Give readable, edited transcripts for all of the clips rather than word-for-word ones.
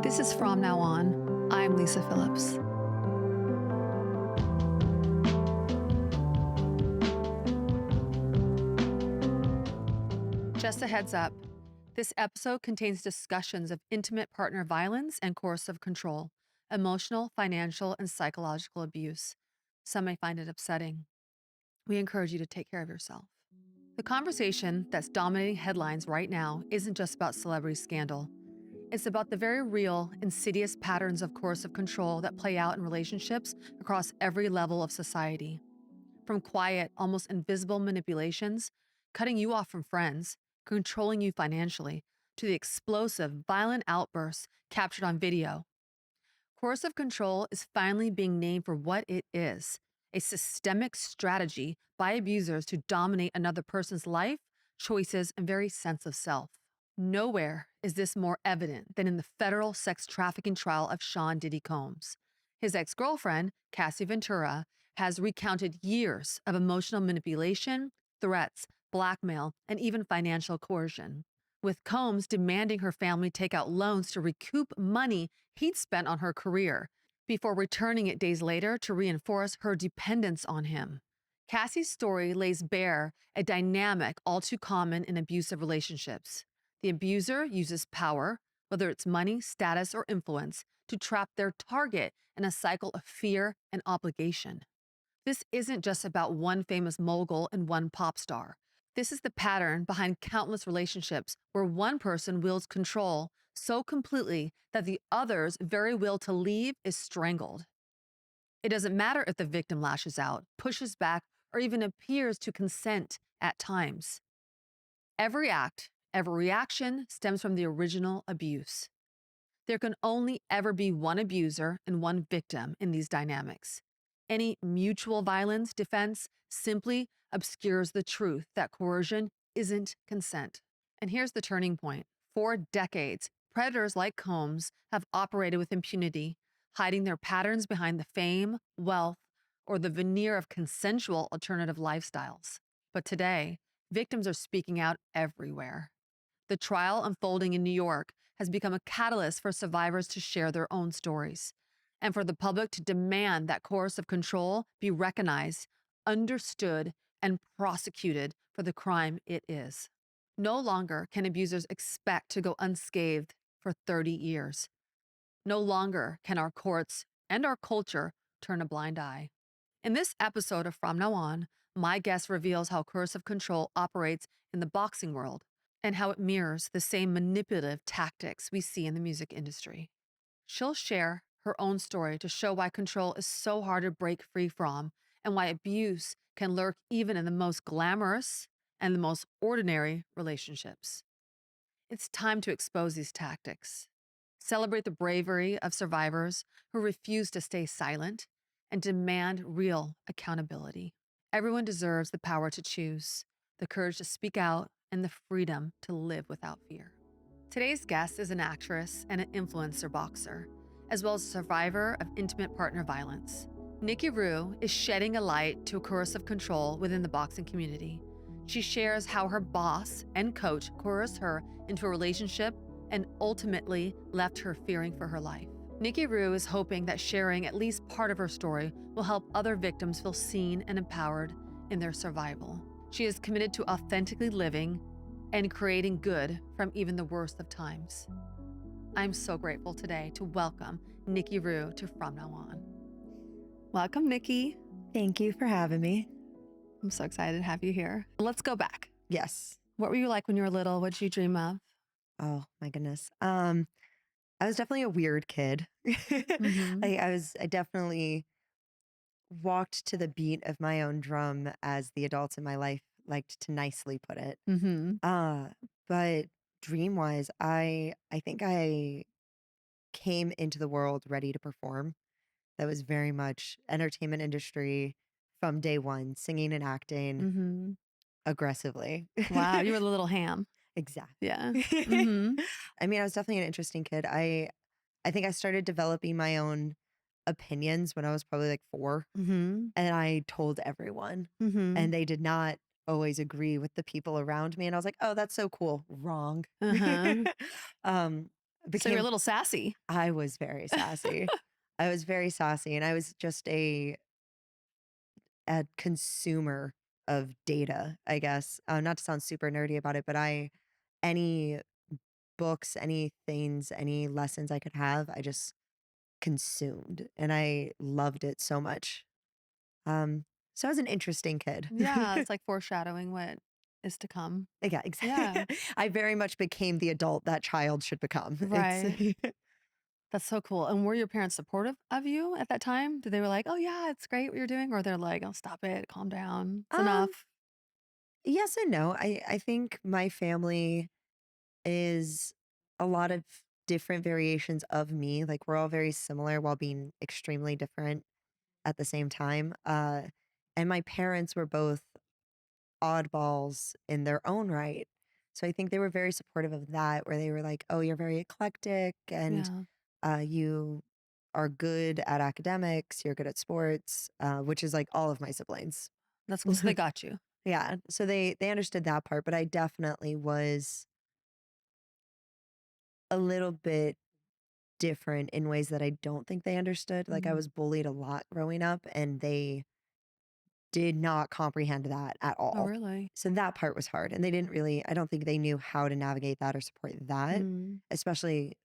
This is From Now On. I'm Lisa Phillips. Just a heads up, this episode contains discussions of intimate partner violence and coercive control, emotional, financial, and psychological abuse. Some may find it upsetting. We encourage you to take care of yourself. The conversation that's dominating headlines right now isn't just about celebrity scandal. It's about the very real, insidious patterns of coercive control that play out in relationships across every level of society. From quiet, almost invisible manipulations, cutting you off from friends, controlling you financially, to the explosive, violent outbursts captured on video. Coercive control is finally being named for what it is: a systemic strategy by abusers to dominate another person's life, choices, and very sense of self. Nowhere is this more evident than in the federal sex trafficking trial of Sean Diddy Combs. His ex-girlfriend, Cassie Ventura, has recounted years of emotional manipulation, threats, blackmail, and even financial coercion, with Combs demanding her family take out loans to recoup money he'd spent on her career, before returning it days later to reinforce her dependence on him. Cassie's story lays bare a dynamic all too common in abusive relationships. The abuser uses power, whether it's money, status, or influence, to trap their target in a cycle of fear and obligation. This isn't just about one famous mogul and one pop star. This is the pattern behind countless relationships where one person wields control so completely that the other's very will to leave is strangled. It doesn't matter if the victim lashes out, pushes back, or even appears to consent at times. Every act, every reaction stems from the original abuse. There can only ever be one abuser and one victim in these dynamics. Any mutual violence defense simply obscures the truth that coercion isn't consent. And here's the turning point. For decades, predators like Combs have operated with impunity, hiding their patterns behind the fame, wealth, or the veneer of consensual alternative lifestyles. But today, victims are speaking out everywhere. The trial unfolding in New York has become a catalyst for survivors to share their own stories, and for the public to demand that coercive control be recognized, understood, and prosecuted for the crime it is. No longer can abusers expect to go unscathed for 30 years. No longer can our courts and our culture turn a blind eye. In this episode of From Now On, my guest reveals how coercive control operates in the boxing world and how it mirrors the same manipulative tactics we see in the music industry. She'll share her own story to show why control is so hard to break free from, and why abuse can lurk even in the most glamorous and the most ordinary relationships. It's time to expose these tactics, celebrate the bravery of survivors who refuse to stay silent, and demand real accountability. Everyone deserves the power to choose, the courage to speak out, and the freedom to live without fear. Today's guest is an actress and an influencer boxer, as well as a survivor of intimate partner violence. Nikki Hru is shedding a light to coercive control within the boxing community. She shares how her boss and coach coerced her into a relationship and ultimately left her fearing for her life. Nikki Hru is hoping that sharing at least part of her story will help other victims feel seen and empowered in their survival. She is committed to authentically living and creating good from even the worst of times. I'm so grateful today to welcome Nikki Hru to From Now On. Welcome, Nikki. Thank you for having me. I'm so excited to have you here. Let's go back. Yes. What were you like when you were little? What did you dream of? Oh my goodness. I was definitely a weird kid. Mhm. I definitely walked to the beat of my own drum, as the adults in my life liked to nicely put it. Mhm. But dream wise, I think I came into the world ready to perform. That was very much entertainment industry from day one, singing and acting Mhm. aggressively. Wow, you were the little ham. Exactly. Yeah. Mhm. I mean, I was definitely an interesting kid. I think I started developing my own opinions when I was probably like 4, Mhm. and I told everyone, Mhm. and they did not always agree with the people around me. And I was like, oh, that's so cool. Wrong. Uh-huh. um, So you're a became little sassy. I was very sassy. I was very sassy, and I was just a consumer of data, I guess. Not to sound super nerdy about it, but any books, any things, any lessons I could have, I just consumed, and I loved it so much. Um, so I was an interesting kid. Yeah, it's like foreshadowing what is to come. Yeah, exactly. Yeah, I very much became the adult that child should become. It's right. That's so cool. And were your parents supportive of you at that time? Did they were like, "Oh yeah, it's great what you're doing," or they're like, "Oh, stop it, calm down, it's um enough." yes and no. I think my family is a lot of different variations of me. Like we're all very similar while being extremely different at the same time. And my parents were both oddballs in their own right. So I think they were very supportive of that, where they were like, "Oh, you're very eclectic, and Yeah, you are good at academics. You're good at sports," which is like all of my siblings. that's cool. So they got you. Yeah, so they understood that part, but I definitely was a little bit different in ways that I don't think they understood. Like I Mhm. was bullied a lot growing up, and they did not comprehend that at Oh, all. really? So that part was hard, and they didn't really, I don't think they knew how to navigate that or support that, Mm, especially,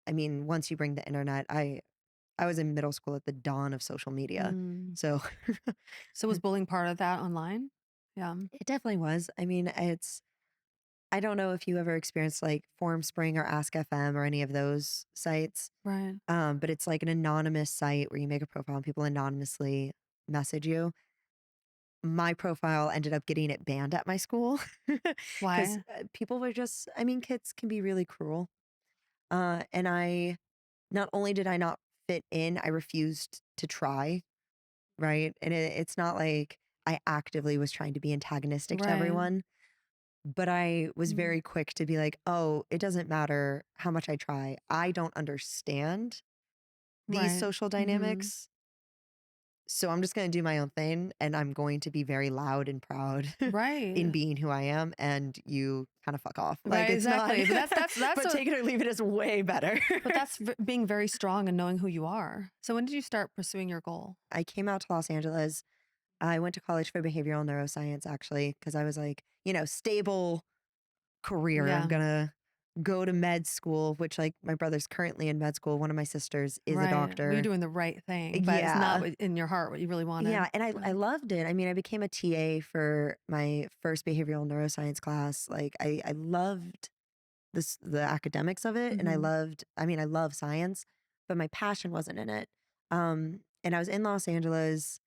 I mean, once you bring the internet, I was in middle school at the dawn of social media. mm. So So was bullying part of that online? Yeah, it definitely was. I mean, I don't know if you ever experienced like Form Spring or Ask FM or any of those sites. right. But it's like an anonymous site where you make a profile and people anonymously message you. My profile ended up getting it banned at my school because Why? people were just, I mean, kids can be really cruel. And not only did I not fit in, I refused to try, right? And it's not like I actively was trying to be antagonistic to Right. everyone, but I was Mm, very quick to be like, oh, it doesn't matter how much I try. I don't understand these right. social Mhm. dynamics. So I'm just going to do my own thing, and I'm going to be very loud and proud in Right. being who I am, and you kind of fuck off. Like Right, it's not exactly. But that's but a take it or leave it is way better. but that's being very strong and knowing who you are. So when did you start pursuing your goal? I came out to Los Angeles. I went to college for behavioral neuroscience actually because I was like, stable career. I'm Yeah, going to go to med school, which like my brother's currently in med school. One of my sisters is a right. Well, you're doctor. doing the right thing, but it's not Yeah. in your heart what you really wanted. Yeah, and I Yeah. loved it. I mean, I became a TA for my first behavioral neuroscience class. Like I loved the academics of it, and Mhm. I love science, but my passion wasn't in it. And I was in Los Angeles,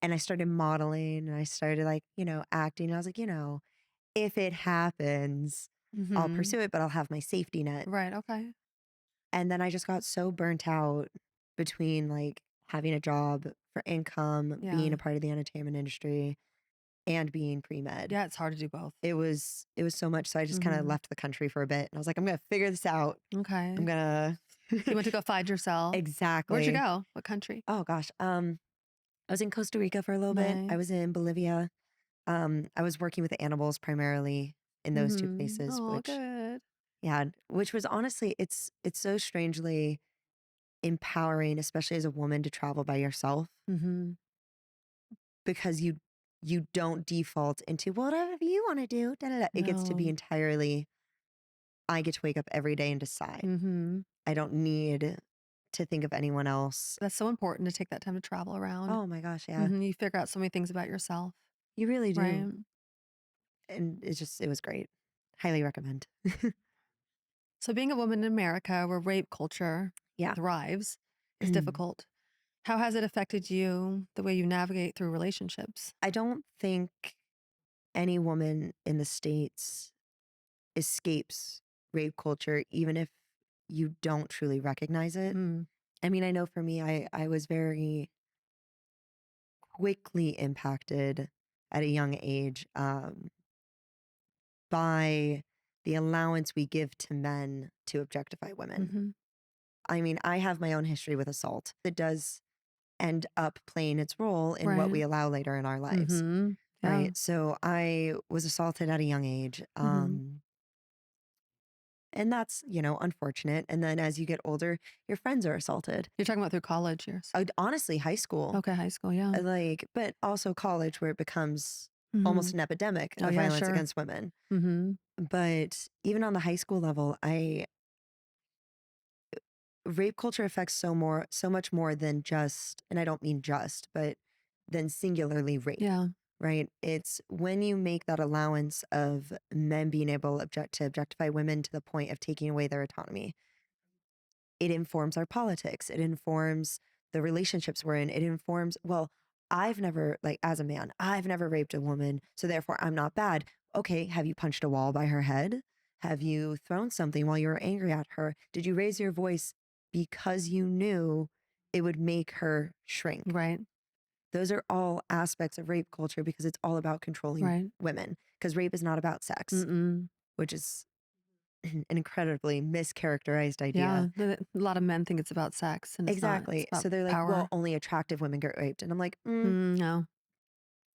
and I started modeling, and I started like, acting. I was like, if it happens, I'll Mhm. pursue it, but I'll have my safety net. Right, okay. And then I just got so burnt out between like having a job for income, being Yeah. a part of the entertainment industry, and being pre-med. Yeah, it's hard to do both. It was so much. So I just kind of Mhm. left the country for a bit, and I was like, I'm gonna figure this out. I'm Okay. gonna So you went to go find yourself. Where'd you exactly. go? What country? Oh gosh. I was in Costa Rica for a little bit. I was Nice. in Bolivia. I was working with animals primarily in those two Mhm. places, Oh, which good. yeah, which was honestly, it's so strangely empowering, especially as a woman, to travel by yourself Mhm. because you don't default into whatever you want to do. Da, da, da. It gets to be No. entirely, I get to wake up every day and decide. Mhm. I don't need to think of anyone else. That's so important to take that time to travel around. Oh my gosh, yeah. Mhm. You figure out so many things about yourself, You really right? do. And it was great. Highly recommend. So being a woman in America where rape culture Yeah. thrives is difficult. How has it affected you, the way you navigate through relationships? I don't think any woman in the States escapes rape culture, even if you don't truly recognize it. Mm. I mean, I know for me, I was very quickly impacted at a young age by the allowance we give to men to objectify women. Mhm. I mean, I have my own history with assault. It does end up playing its role in what Right. we allow later in our lives, Mhm. Yeah. right? So I was assaulted at a young age. Mhm. And that's, unfortunate. And then as you get older, your friends are assaulted. You're talking about through college years. Honestly, high school, Okay, high school, yeah. but also college where it becomes almost Mhm. an epidemic Oh, of yeah, violence sure. against women. Mhm. But even on the high school level, rape culture affects so much more than just, and I don't mean just, but than singularly rape, Yeah, right? It's when you make that allowance of men being able to objectify women to the point of taking away their autonomy. It informs our politics. It informs the relationships we're in. It informs, well, I've never, like, as a man, I've never raped a woman, so therefore I'm not bad. Okay, have you punched a wall by her head? Have you thrown something while you were angry at her? Did you raise your voice because you knew it would make her shrink? right, Those are all aspects of rape culture because it's all about controlling right. women. Because rape is not about sex, Mm-mm. which is an incredibly mischaracterized idea. Yeah, a lot of men think it's about sex, and it's not. It's Exactly. about So they're like, well, power. only attractive women get raped. And I'm like, No.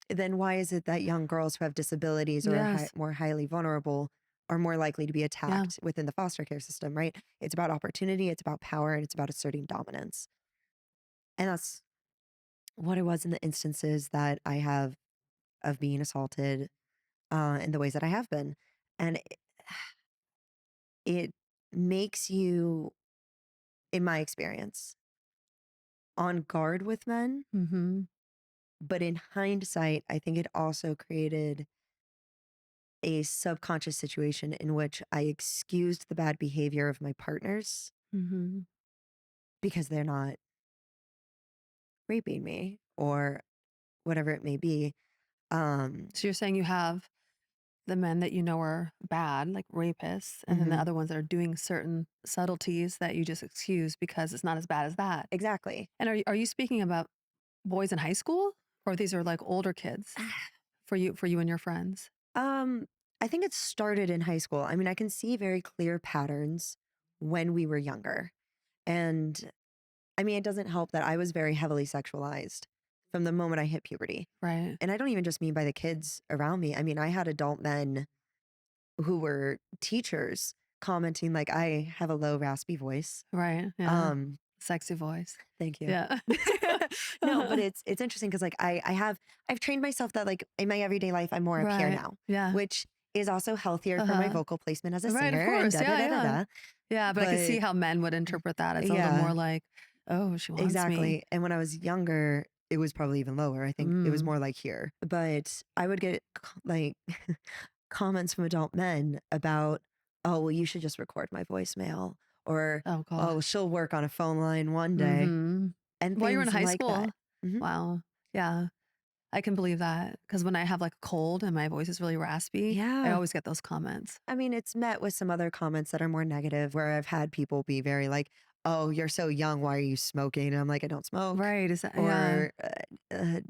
then why is it that young girls who have disabilities or are Yes. more highly vulnerable are more likely to be Yeah. attacked within the foster care system, right? It's about opportunity, it's about power, and it's about asserting dominance. And that's what it was in the instances that I have of being assaulted in the ways that I have been. And it makes you, in my experience, on guard with men. Mhm. But in hindsight, I think it also created a subconscious situation in which I excused the bad behavior of my partners Mhm. because they're not raping me or whatever it may be. Um, So you're saying you have the men that you know are bad, like rapists, and then the mhm, other ones that are doing certain subtleties that you just excuse because it's not as bad as that. exactly. And are you speaking about boys in high school, or these are like older kids for you and your friends? Um, I think it started in high school. I mean, I can see very clear patterns when we were younger. And I mean, it doesn't help that I was very heavily sexualized from the moment I hit puberty. Right. And I don't even just mean by the kids around me. I mean, I had adult men who were teachers commenting like I have a low raspy voice. Right. Yeah. Um, Sexy voice. thank you. Yeah. No, but it's interesting because like I've trained myself that like in my everyday life I'm more up here Right. now, Yeah. which is also healthier for my Uh-huh. vocal placement as a Right, of singer and course. da da Yeah, da da yeah. da. Yeah, but I could see But how men would interpret that. It's a little yeah, more like, "Oh, she wants me." exactly. And when I was younger, it was probably even lower. I think it was Mm. more like here. But I would get like comments from adult men about, oh, well, you should just record my voicemail, or Oh oh, gosh. she'll work on a phone line one day, Mhm. and While you were in things high like that. school? hmm Wow. Yeah, I can believe that because when I have, like, a cold and my voice is really raspy, I Yeah. always get those comments. I mean, it's met with some other comments that are more negative where I've had people be very like, oh, you're so young. Why are you smoking? And I'm like, I don't smoke. Right, is that yeah. Or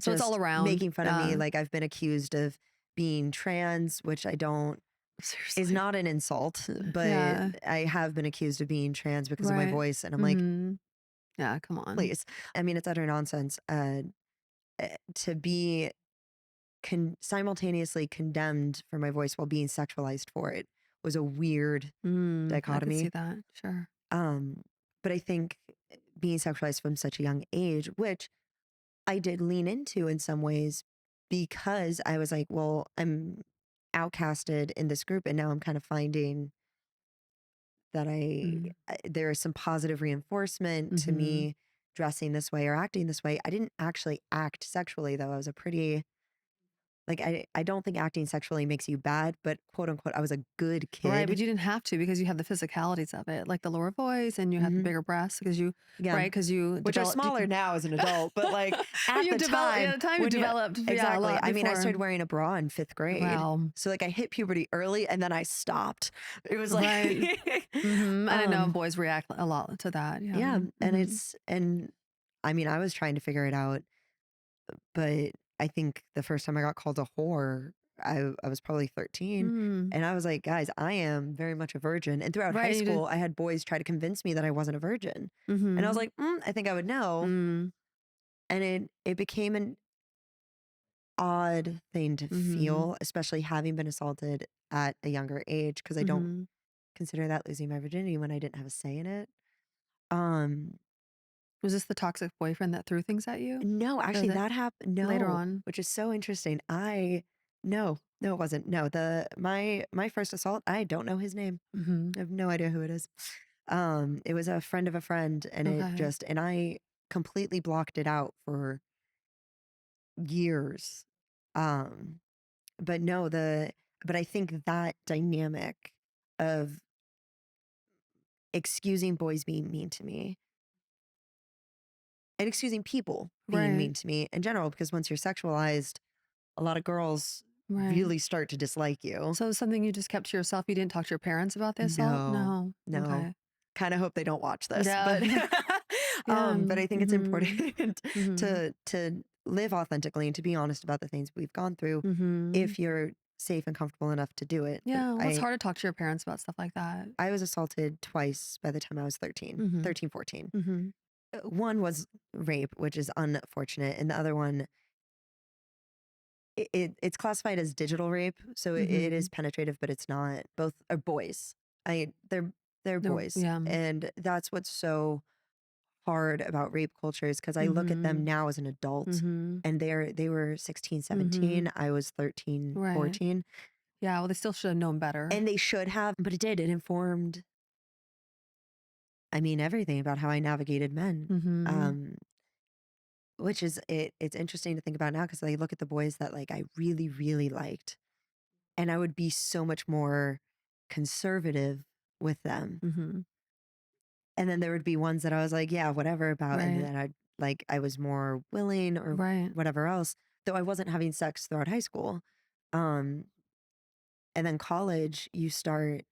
So it's all just around. making fun of me. Like I've been accused of being trans, which I don't, is Seriously. not an insult, but Yeah, I have been accused of being trans because of my right. voice. And I'm like, Mhm. Yeah, come on. please. I mean, it's utter nonsense. To be simultaneously condemned for my voice while being sexualized for it was a weird I could see dichotomy. that, sure. Um, but I think being sexualized from such a young age, which I did lean into in some ways because I was like, well, I'm outcasted in this group and now I'm kind of finding that Mm. there is some positive reinforcement to Mhm. me dressing this way or acting this way. I didn't actually act sexually though. I was a pretty like I don't think acting sexually makes you bad, but quote unquote I was a good Right, but kid. you didn't have to because you have the physicalities of it, like the lower voice and you have the hmm bigger breasts because you Yeah. right, because you Which are developed smaller now as an adult, but like but at you the develop yeah, time the time you when you developed, yeah, a exactly. lot I mean, I before. started wearing a bra in 5th grade. Wow. So like I hit puberty early and then I stopped. It was like Right. Mhm, and I know um boys react a lot to that, yeah. yeah, and Mhm. I mean, I was trying to figure it out, but I think the first time I got called a whore, I was probably 13 Mm. and I was like, guys, I am very much a virgin. And throughout high Right, you did school, I had boys try to convince me that I wasn't a virgin. And I was mhm. like, I think I would know. Mm. And it became an odd thing to Mhm. feel, especially having been assaulted at a younger age, because I don't Mhm. consider that losing my virginity when I didn't have a say in it. Um, Was this the toxic boyfriend that threw things at you? no, Or actually that that happened. later No, on? which is so interesting. No, it wasn't. No, my first assault, I don't know his name. Mhm. I have no idea who it is. It was a friend of a friend, and Okay. and I completely blocked it out for years. Um, but no, but I think that dynamic of excusing boys being mean to me and excusing people being Right. mean to me in general, because once you're sexualized, a lot of girls Right. really start to dislike you. So it's something you just kept to yourself? You didn't talk to your parents about the assault? No, No. no. Okay. Kind of hope they don't watch this, Yeah. but Yeah. but I think it's Mhm. important Mhm. to live authentically and to be honest about the things we've gone through Mhm. if you're safe and comfortable enough to do it. Yeah, well, it's hard to talk to your parents about stuff like that. I was assaulted twice by the time I was 13, Mhm. 13, 14. Mhm. One was rape, which is unfortunate, and the other one it's classified as digital rape, so it is Mhm. penetrative, but it's not. Both are boys. They're The boys, yeah. and that's what's so hard about rape culture is because I look at them Mhm. now as an adult, Mhm. and they were 16, Mhm. 17. I was 13, Right. 14, Yeah, well, they still should have known better. and they should have, but it did. It informed, I mean, everything about how I navigated men. Mhm. Um, which is it's interesting to think about now because I look at the boys that like I really, really liked, and I would be so much more conservative with them. Mhm. And then there would be ones that I was like, yeah, whatever about, and Right. then I was more willing or Right. whatever else, though I wasn't having sex throughout high school. Um, and then college, you start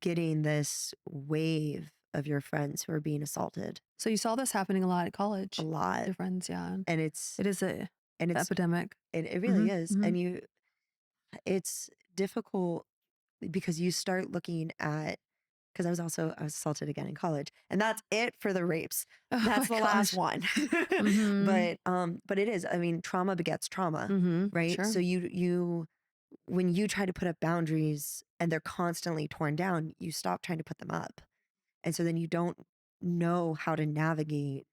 getting this wave of your friends who are being assaulted So you saw this happening a lot at a college with lot. your friends, yeah. And it's, It is a and it's, epidemic. it really Mhm. is. Mhm. And it's difficult because you start looking at, because I was assaulted again in college, and that's it for the rapes. Oh That's my the last gosh. one. Mhm. But it is. I mean, trauma begets trauma, Mhm. right? So Sure. when you try to put up boundaries and they're constantly torn down, you stop trying to put them up, and so then you don't know how to navigate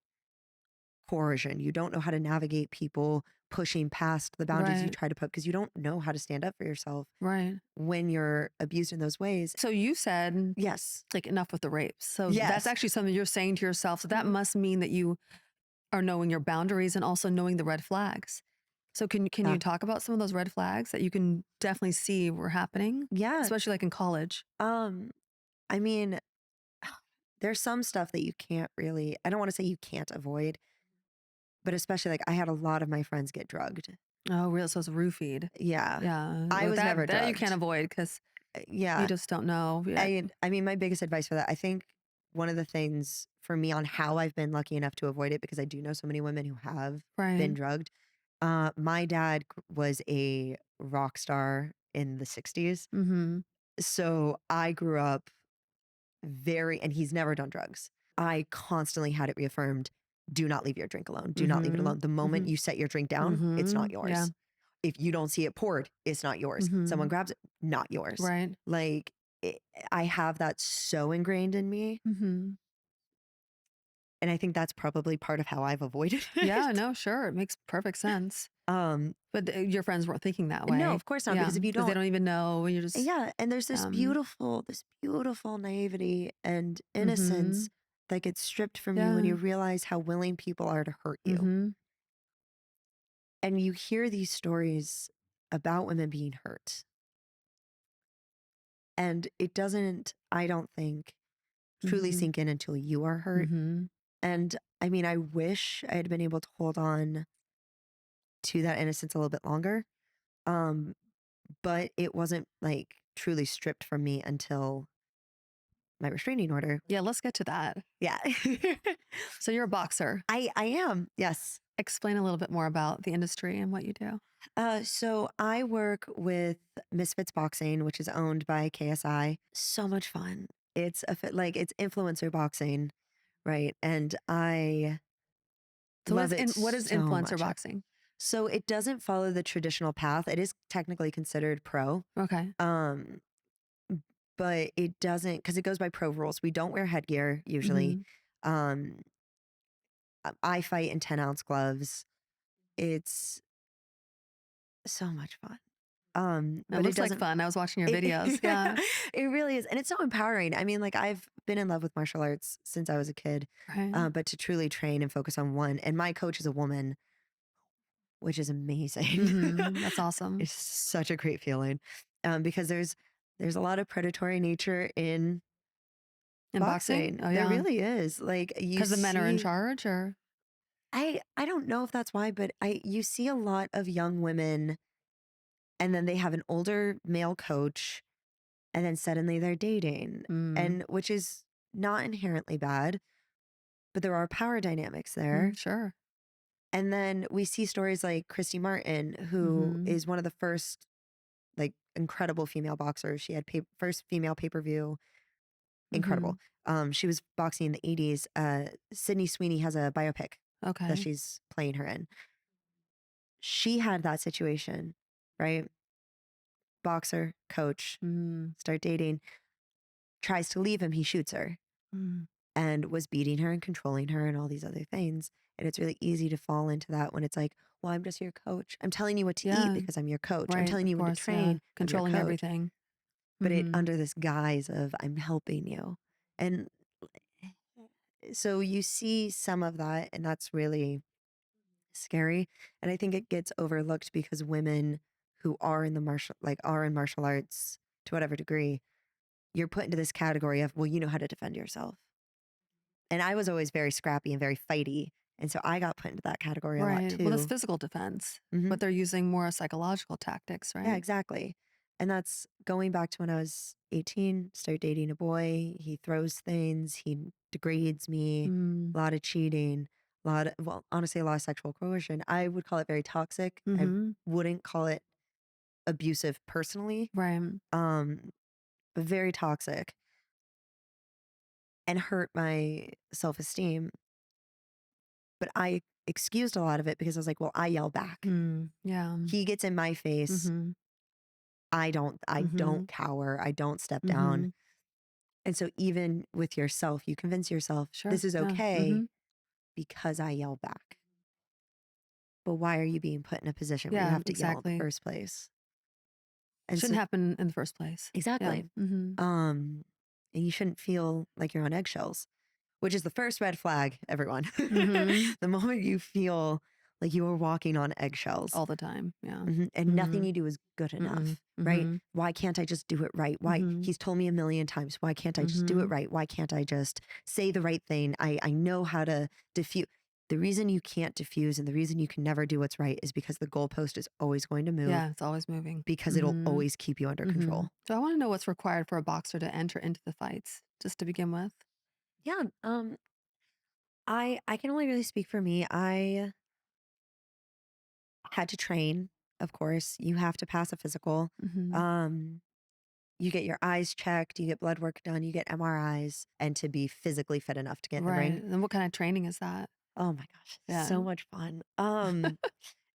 coercion. You don't know how to navigate people pushing past the boundaries you Right. try to put because you don't know how to stand up for yourself Right. when you're abused in those ways. So you said, Yes. like, enough with the rapes. So that's Yes. actually something you're saying to yourself. So that Mhm. must mean that you are knowing your boundaries and also knowing the red flags. So can Yeah. you talk about some of those red flags that you can definitely see were happening, Yeah. especially like in college? Um, I mean, there's some stuff that you can't really, I don't want to say you can't avoid, but especially like I had a lot of my friends get drugged. Oh, real? So it's roofied. Yeah. Yeah, I was never that you can't drugged. avoid because you Yeah. just don't know yet. I mean, my biggest advice for that, I think one of the things for me on how I've been lucky enough to avoid it, because I do know so many women who have been Right. drugged. My dad was a rock star in the 60s. Mm-hmm. So I grew up and he's never done drugs. I constantly had it reaffirmed, do not leave your drink alone. Do not leave it Mm-hmm. alone. The moment Mm-hmm. you set your drink down, it's Mm-hmm. not Yeah. yours. If you don't see it poured, it's not yours. Mm-hmm. Someone grabs it, not yours. Right. Like it, I have that so ingrained in me. Mm-hmm. And I think that's probably part of how I've avoided Yeah, it. no, sure. It makes perfect sense. Um, But your friends weren't thinking that no, way. of course not, Yeah, because if you because they don't, don't even know. You're just, yeah, and there's um, this beautiful naivety and mm-hmm. innocence that gets stripped from you when Yeah. you realize how willing people are to hurt you. Mm-hmm. And you hear these stories about women being hurt. And it doesn't, I don't think, truly Mm-hmm. sink in until you are hurt. Mm-hmm. And I mean, I wish I had been able to hold on to that innocence a little bit longer. Um, but it wasn't like truly stripped from me until my restraining order. Yeah, let's get to that. Yeah. So you're a boxer. I am. Yes. Explain a little bit more about the industry and what you do. So I work with Misfits Boxing, which is owned by KSI. So much fun. It's like it's influencer boxing, right? And I So love it what is so influencer much. boxing? So it doesn't follow the traditional path. It is technically considered pro. Okay. Um, but it doesn't, because it goes by pro rules. We don't wear headgear usually. Mhm. Um, I fight in 10-ounce gloves. It's so much fun. It But it looks like doesn't, fun. I was watching your it, videos. Yeah. it really is. And it's so empowering. I mean, like, I've been in love with martial arts since I was a kid, Right. but to truly train and focus on one, and my coach is a woman, which is amazing. Mhm. That's awesome. It's such a great feeling, because there's a lot of predatory nature in In boxing? boxing. Oh, There yeah. really is. Like, you 'Cause the men are in see, charge or I don't know if that's why, but you see a lot of young women, and then they have an older male coach, and then suddenly they're dating, Mm. and which is not inherently bad, but there are power dynamics there. Sure. And then we see stories like Christy Martin, who Mhm. is one of the first, like, incredible female boxers. She had first female pay-per-view. Incredible. Mhm. She was boxing in the 80s. Sydney Sweeney has a biopic that Okay. she's playing her in. She had that situation, right? Boxer, coach, Mm. start dating, tries to leave him, he shoots her, Mm. and was beating her and controlling her and all these other things. And it's really easy to fall into that when it's like, well, I'm just your coach. I'm telling you what to eat Yeah. because I'm your coach. I'm Right. telling Of you when to course. Yeah. train. I'm your Controlling coach. everything. But it Mhm. under this guise of I'm helping you. And so you see some of that, and that's really scary. And I think it gets overlooked because women who are in the are in martial arts to whatever degree, you're put into this category of, well, you know how to defend yourself. And I was always very scrappy and very fighty. And so I got put into that category a lot Right. Well, that's too. physical defense, Hmm. but they're using more psychological tactics, Yeah, right? exactly. And that's going back to when I was 18, started dating a boy. He throws things, he degrades me, Mm. a lot of cheating, a lot of, well, honestly, a lot of sexual coercion. I would call it very toxic. I Mhm. wouldn't call it abusive personally, Right. um, but very toxic, and hurt my self esteem. But I excused a lot of it because I was like, well, I yell back. Mm. Yeah. He gets in my face. Mhm. I don't Mhm. cower. I don't step down. Mhm. And so even with yourself, you convince yourself Sure. this is Yeah. okay Mhm. because I yell back. But why are you being put in a position where you Yeah, have to yell in the exactly. first place? And Shouldn't so happen in the first place. Yeah. exactly. Mhm. Um and you shouldn't feel like you're on eggshells, which is the first red flag, everyone. Mhm. The moment you feel like you are walking on eggshells, All the time. Yeah. and nothing Mhm. you do is good Mm-mm. enough, right? Mhm. Why can't I just do it right? Why Mhm. he's told me a million times, why can't I just do it Mhm. right? Why can't I just say the right thing? I know how to diffuse. The reason you can't diffuse and the reason you can never do what's right is because the goalpost is always going to move Yeah, it's always moving. because it'll Mhm. always keep you under Mhm. control. So I wanna know what's required for a boxer to enter into the fights, just to begin with. Yeah, I can only really speak for me. I had to train, of course. You have to pass a physical. Mhm. Um, you get your eyes checked, you get blood work done, you get MRIs, and to be physically fit enough to get in the Right. ring. And what kind of training is that? Oh my gosh, Yeah. so much fun.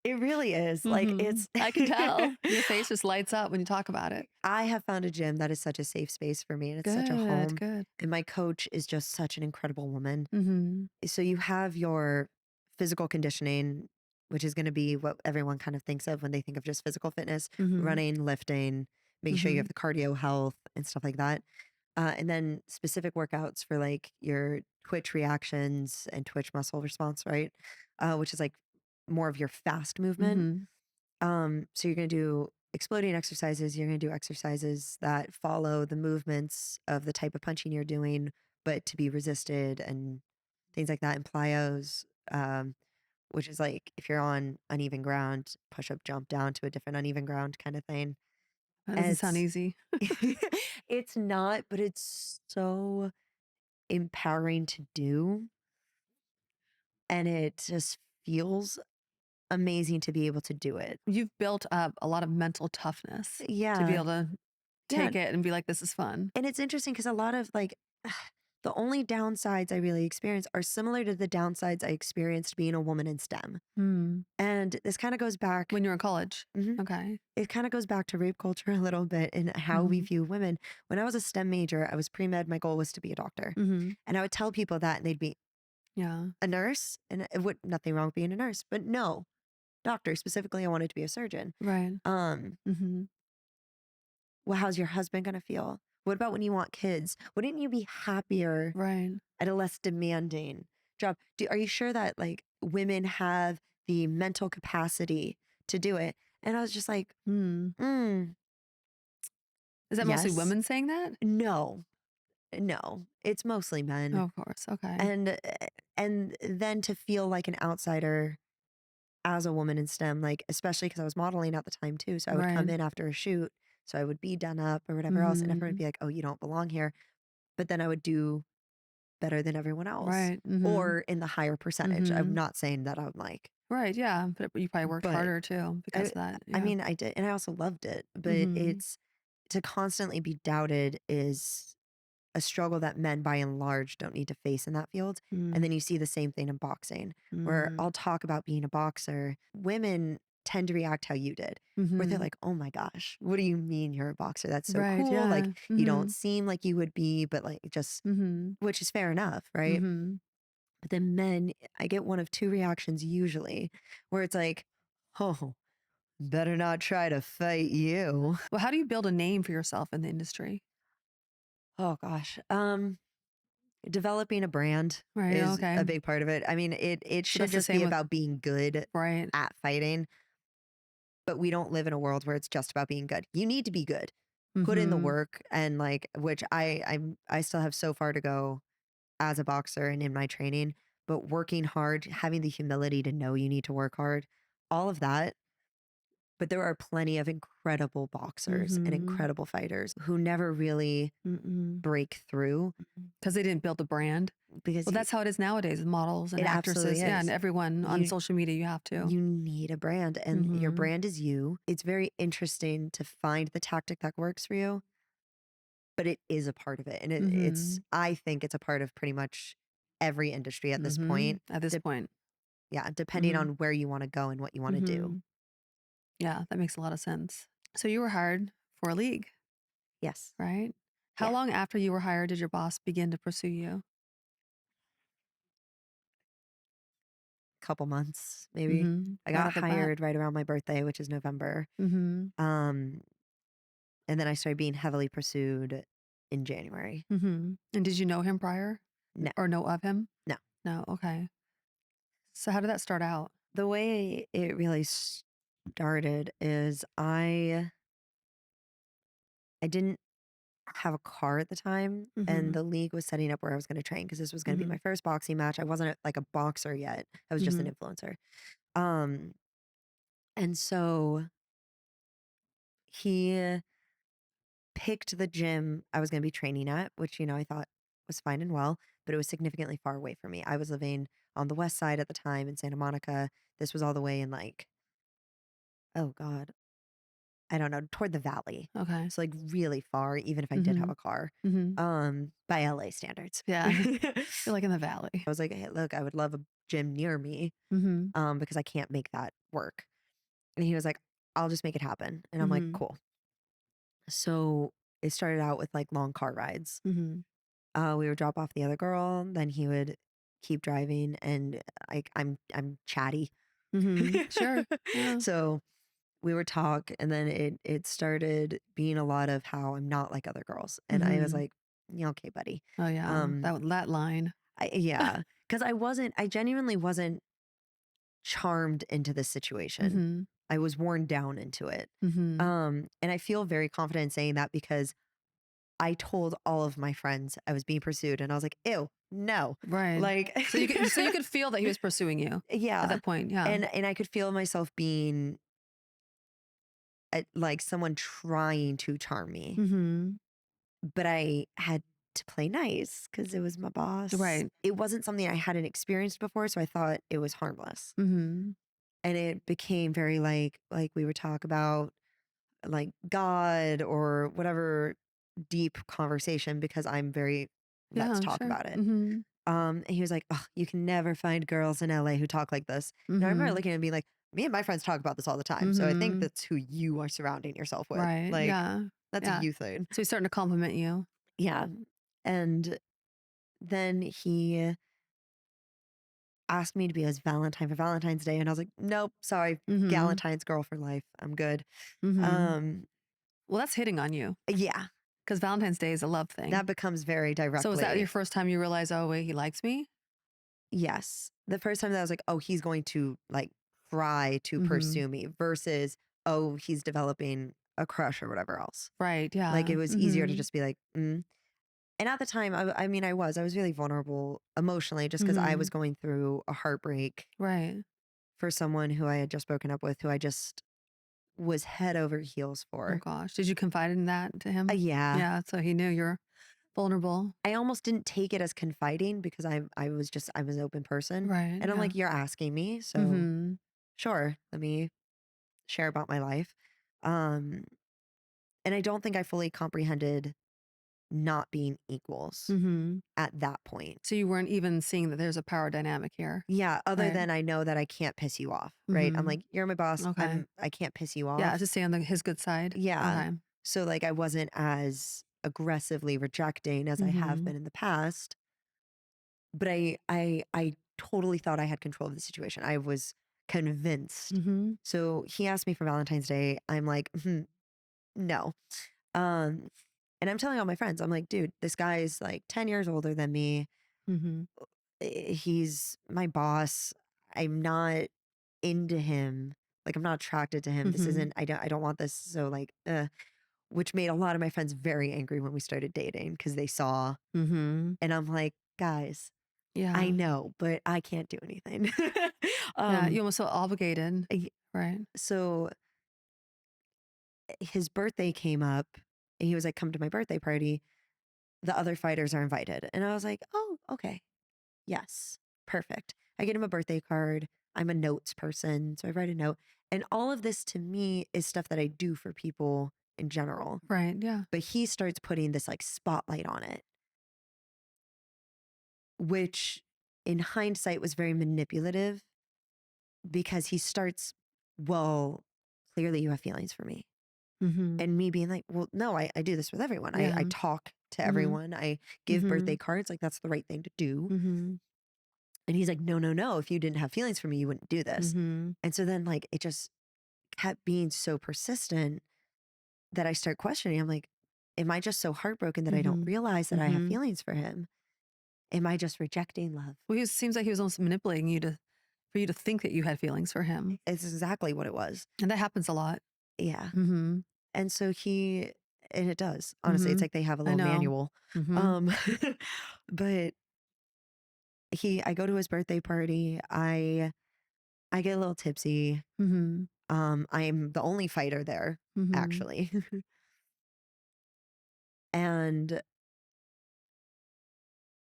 It really is. Like, Mhm. it's I can tell. Your face just lights up when you talk about it. I have found a gym that is such a safe space for me, and it's such a Good, home. good. And my coach is just such an incredible woman. Mhm. So you have your physical conditioning, which is going to be what everyone kind of thinks of when they think of just physical fitness, Mhm. running, lifting, making sure you have Mhm. the cardio health and stuff like that. And then specific workouts for like your twitch reactions and twitch muscle response, right? Which is like more of your fast movement. Mhm. So you're going to do exploding exercises. You're going to do exercises that follow the movements of the type of punching you're doing, but to be resisted and things like that. And plyos, which is like if you're on uneven ground, push up, jump down to a different uneven ground kind of thing. That And doesn't sound easy. it's not, but it's so empowering to do. And it just feels amazing to be able to do it. You've built up a lot of mental toughness to be Yeah. able to Yeah. take it and be like, "This is fun." And it's interesting because a lot of like The only downsides I really experienced are similar to the downsides I experienced being a woman in STEM. Hmm. And this kind of goes back, When you were in college. mhm, Okay. it kind of goes back to rape culture a little bit and how we Mhm. view women. When I was a STEM major, I was pre med. My goal was to be a doctor. Mhm. And I would tell people that, and they'd be Yeah. a nurse. And it would nothing wrong with being a nurse, but no, doctor. Specifically, I wanted to be a surgeon. Right. Um, Mhm. well, how's your husband going to feel? What about when you want kids? Wouldn't you be happier Right. at a less demanding job? Are you sure that like women have the mental capacity to do it? And I was just like, Hmm. mm, Is that mostly yes, women saying that? no, no, it's mostly Oh, men. of course. Okay. And then to feel like an outsider as a woman in STEM, like especially because I was modeling at the time too. So I would come Right. in after a shoot. So I would be done up or whatever else, and everyone would Mhm. be like, "Oh, you don't belong here." But then I would do better than everyone else, Right. Mhm. or in the higher percentage. I'm Mhm. not saying that I'm like, Right. Yeah. But you probably worked but harder too because I of that. I Yeah. mean, I did, and I also loved it, but Mhm. it's to constantly be doubted is a struggle that men by and large don't need to face in that field. And Mm. then you see the same thing in boxing, where Mhm. I'll talk about being a boxer. Women tend to react how you did, where they're Mhm. like, "Oh my gosh, what do you mean you're a boxer? That's so Right. cool. Like, Yeah. you don't Mhm. seem like you would be, but like just," Mhm. which is fair enough, right? Mhm. But then men, I get one of two reactions usually, where it's like, "Oh, better not try to fight you." Well, how do you build a name for yourself in the industry? Oh gosh. Developing a brand Right. is Okay. a big part of it. I mean, it So should that's the just same be with about being good right. at fighting, but we don't live in a world where it's just about being good. You need to be good. Put in the Mhm. work and like which I still have so far to go as a boxer and in my training, but working hard, having the humility to know you need to work hard, all of that. But there are plenty of incredible boxers and Mhm. incredible fighters who never really Mm-mm. break through Because they didn't build a brand. because Well, that's how it is nowadays with models and it absolutely actresses. Yeah, and is. everyone on You social media, you have to. You need a brand, and your Mhm. brand is you. It's very interesting to find the tactic that works for you, but it is a part of it. And Mhm. I think it's a part of pretty much every industry at this Mhm. point. At this point. Yeah, depending on Mhm. where you want to go and what you want to do. Mhm. Yeah, that makes a lot of sense. So you were hired for a league, Yes. right? How Yeah. long after you were hired did your boss begin to pursue you? Couple months, maybe. Mhm. I Right got off the bat. hired right around my birthday, which is November. Mhm. Um, and then I started being heavily pursued in January. Mhm. And did you know him prior No, or know of him? no. No. Okay. So how did that start out? The way it really started is I didn't have a car at the time, and Mhm. the league was setting up where I was gonna train because this was gonna be my Mhm. first boxing match. I wasn't like a boxer yet. I was just an Mhm. influencer. Um, and so he picked the gym I was gonna be training at, which, I thought was fine and well, but it was significantly far away from me. I was living on the west side at the time in Santa Monica. This was all the way in like, oh God, I don't know, toward the valley. Okay. So like really far, even if I did have Mhm. a car, Mhm. by LA standards. Yeah. You're like in the valley. I was like, "Hey, look, I would love a gym near me, Mhm. because I can't make that work." And he was like, "I'll just make it happen." And I'm like, Mhm. "Cool." So it started out with like long car rides. Mhm. We would drop off the other girl, then he would keep driving, and like I'm chatty, Mhm. Sure. Yeah. so we would talk, and then it started being a lot of how I'm not like other girls, and I was Mhm. like, "Yeah, okay, buddy." Oh, yeah. Um, That line. yeah, because I genuinely wasn't charmed into this situation. Mhm. I was worn down into it. Mhm. And I feel very confident in saying that because I told all of my friends I was being pursued and I was like, ew, no. Right. Like So you could feel that he was pursuing you at yeah. that point. Yeah. And I could feel myself being like someone trying to charm me. Mhm. But I had to play nice because it was my boss. Right. It wasn't something I hadn't experienced before, so I thought it was harmless. Mhm. And it became very like we would talk about like God or whatever deep conversation because I'm very let's Yeah, talk sure. about it. Mhm. And he was like, "Ugh, you can never find girls in LA who talk like this." And I remember Mhm. looking at him and being like, me and my friends talk about this all the time. So I think Mhm. that's who you are surrounding yourself with. Right, Like, yeah. that's a Yeah. you thing. So he's starting to compliment you. Yeah. And then he asked me to be his Valentine for Valentine's Day. And I was like, nope, sorry, Mhm. Galentine's girl for life. I'm good. Mhm. Um, Well, that's hitting on you yeah, because Valentine's Day is a love thing. that becomes very So was that your directly. first time you realized, "Oh, wait, he likes me?" Yes. The first time that I was like, oh, he's going to like try to Mhm. pursue me versus, oh, he's developing a crush or whatever else. Right, Like yeah. it was easier to Mhm. just be like, mm. And at the time, I mean, I was really vulnerable emotionally just because I was Mhm. going through a heartbreak Right. for someone who I had just broken up with, who I just was head over heels Oh for. gosh. Did you confide in that to him? Yeah. Yeah, so he knew you're vulnerable. I almost didn't take it as confiding because I was an open person. Right, And I'm yeah. like, you're asking me, so Mhm. sure, let me share about my life. Um, and I don't think I fully comprehended not being equals Mhm. at that point. So you weren't even seeing that there's a power dynamic here. Yeah, other Right. than I know that I can't piss you off, right? I'm Mhm. like, you're my boss. Okay. I can't piss you Yeah, off. to stay on his good side. Yeah. Okay. So like I wasn't as aggressively rejecting as I have Mhm. been in the past, but I totally thought I had control of the situation. I was convinced. Mhm. So he asked me for Valentine's Day. I'm like, no. Um, and I'm telling all my friends, I'm like, dude, this guy is like 10 years older than me. Mhm. He's my boss. I'm not into him. Like I'm not attracted to him. This Mhm. isn't I don't want this. So like which made a lot of my friends very angry when we started dating because they saw Mhm. and I'm like, guys, I Yeah. know, but I can't do anything. Yeah, um you almost feel obligated. y- Right. so his birthday came up and he was like, come to my birthday party. The other fighters are invited. And I was like, oh, okay. Yes, perfect. I get him a birthday card. I'm a notes person, so I write a note. And all of this to me is stuff that I do for people in general. Right, yeah. But he starts putting this like spotlight on it, which in hindsight was very manipulative because he starts, well, clearly you have feelings for me. Mhm. And me being like, well, no, I do this with everyone. I Yeah. talk to Mhm. everyone. I give birthday Mhm. cards. Like that's the right thing to do. Mhm. And he's like, no, no, no. If you didn't have feelings for me, you wouldn't do this. Mhm. And so then like it just kept being so persistent that I start questioning. I'm like, am I just so heartbroken that I don't Mhm. realize that I have Mhm. feelings for him? Am I just rejecting love? Well, he seems like he was almost manipulating you to for you to think that you had feelings for him, It's exactly what it was. and that happens a lot. Yeah. Mhm. And so he, and it does. Honestly, it's Mhm. like they have a I little know. manual. Mhm. Um, but I go to his birthday party. I get a little tipsy. Mhm. I'm the only fighter there, Mhm. actually. And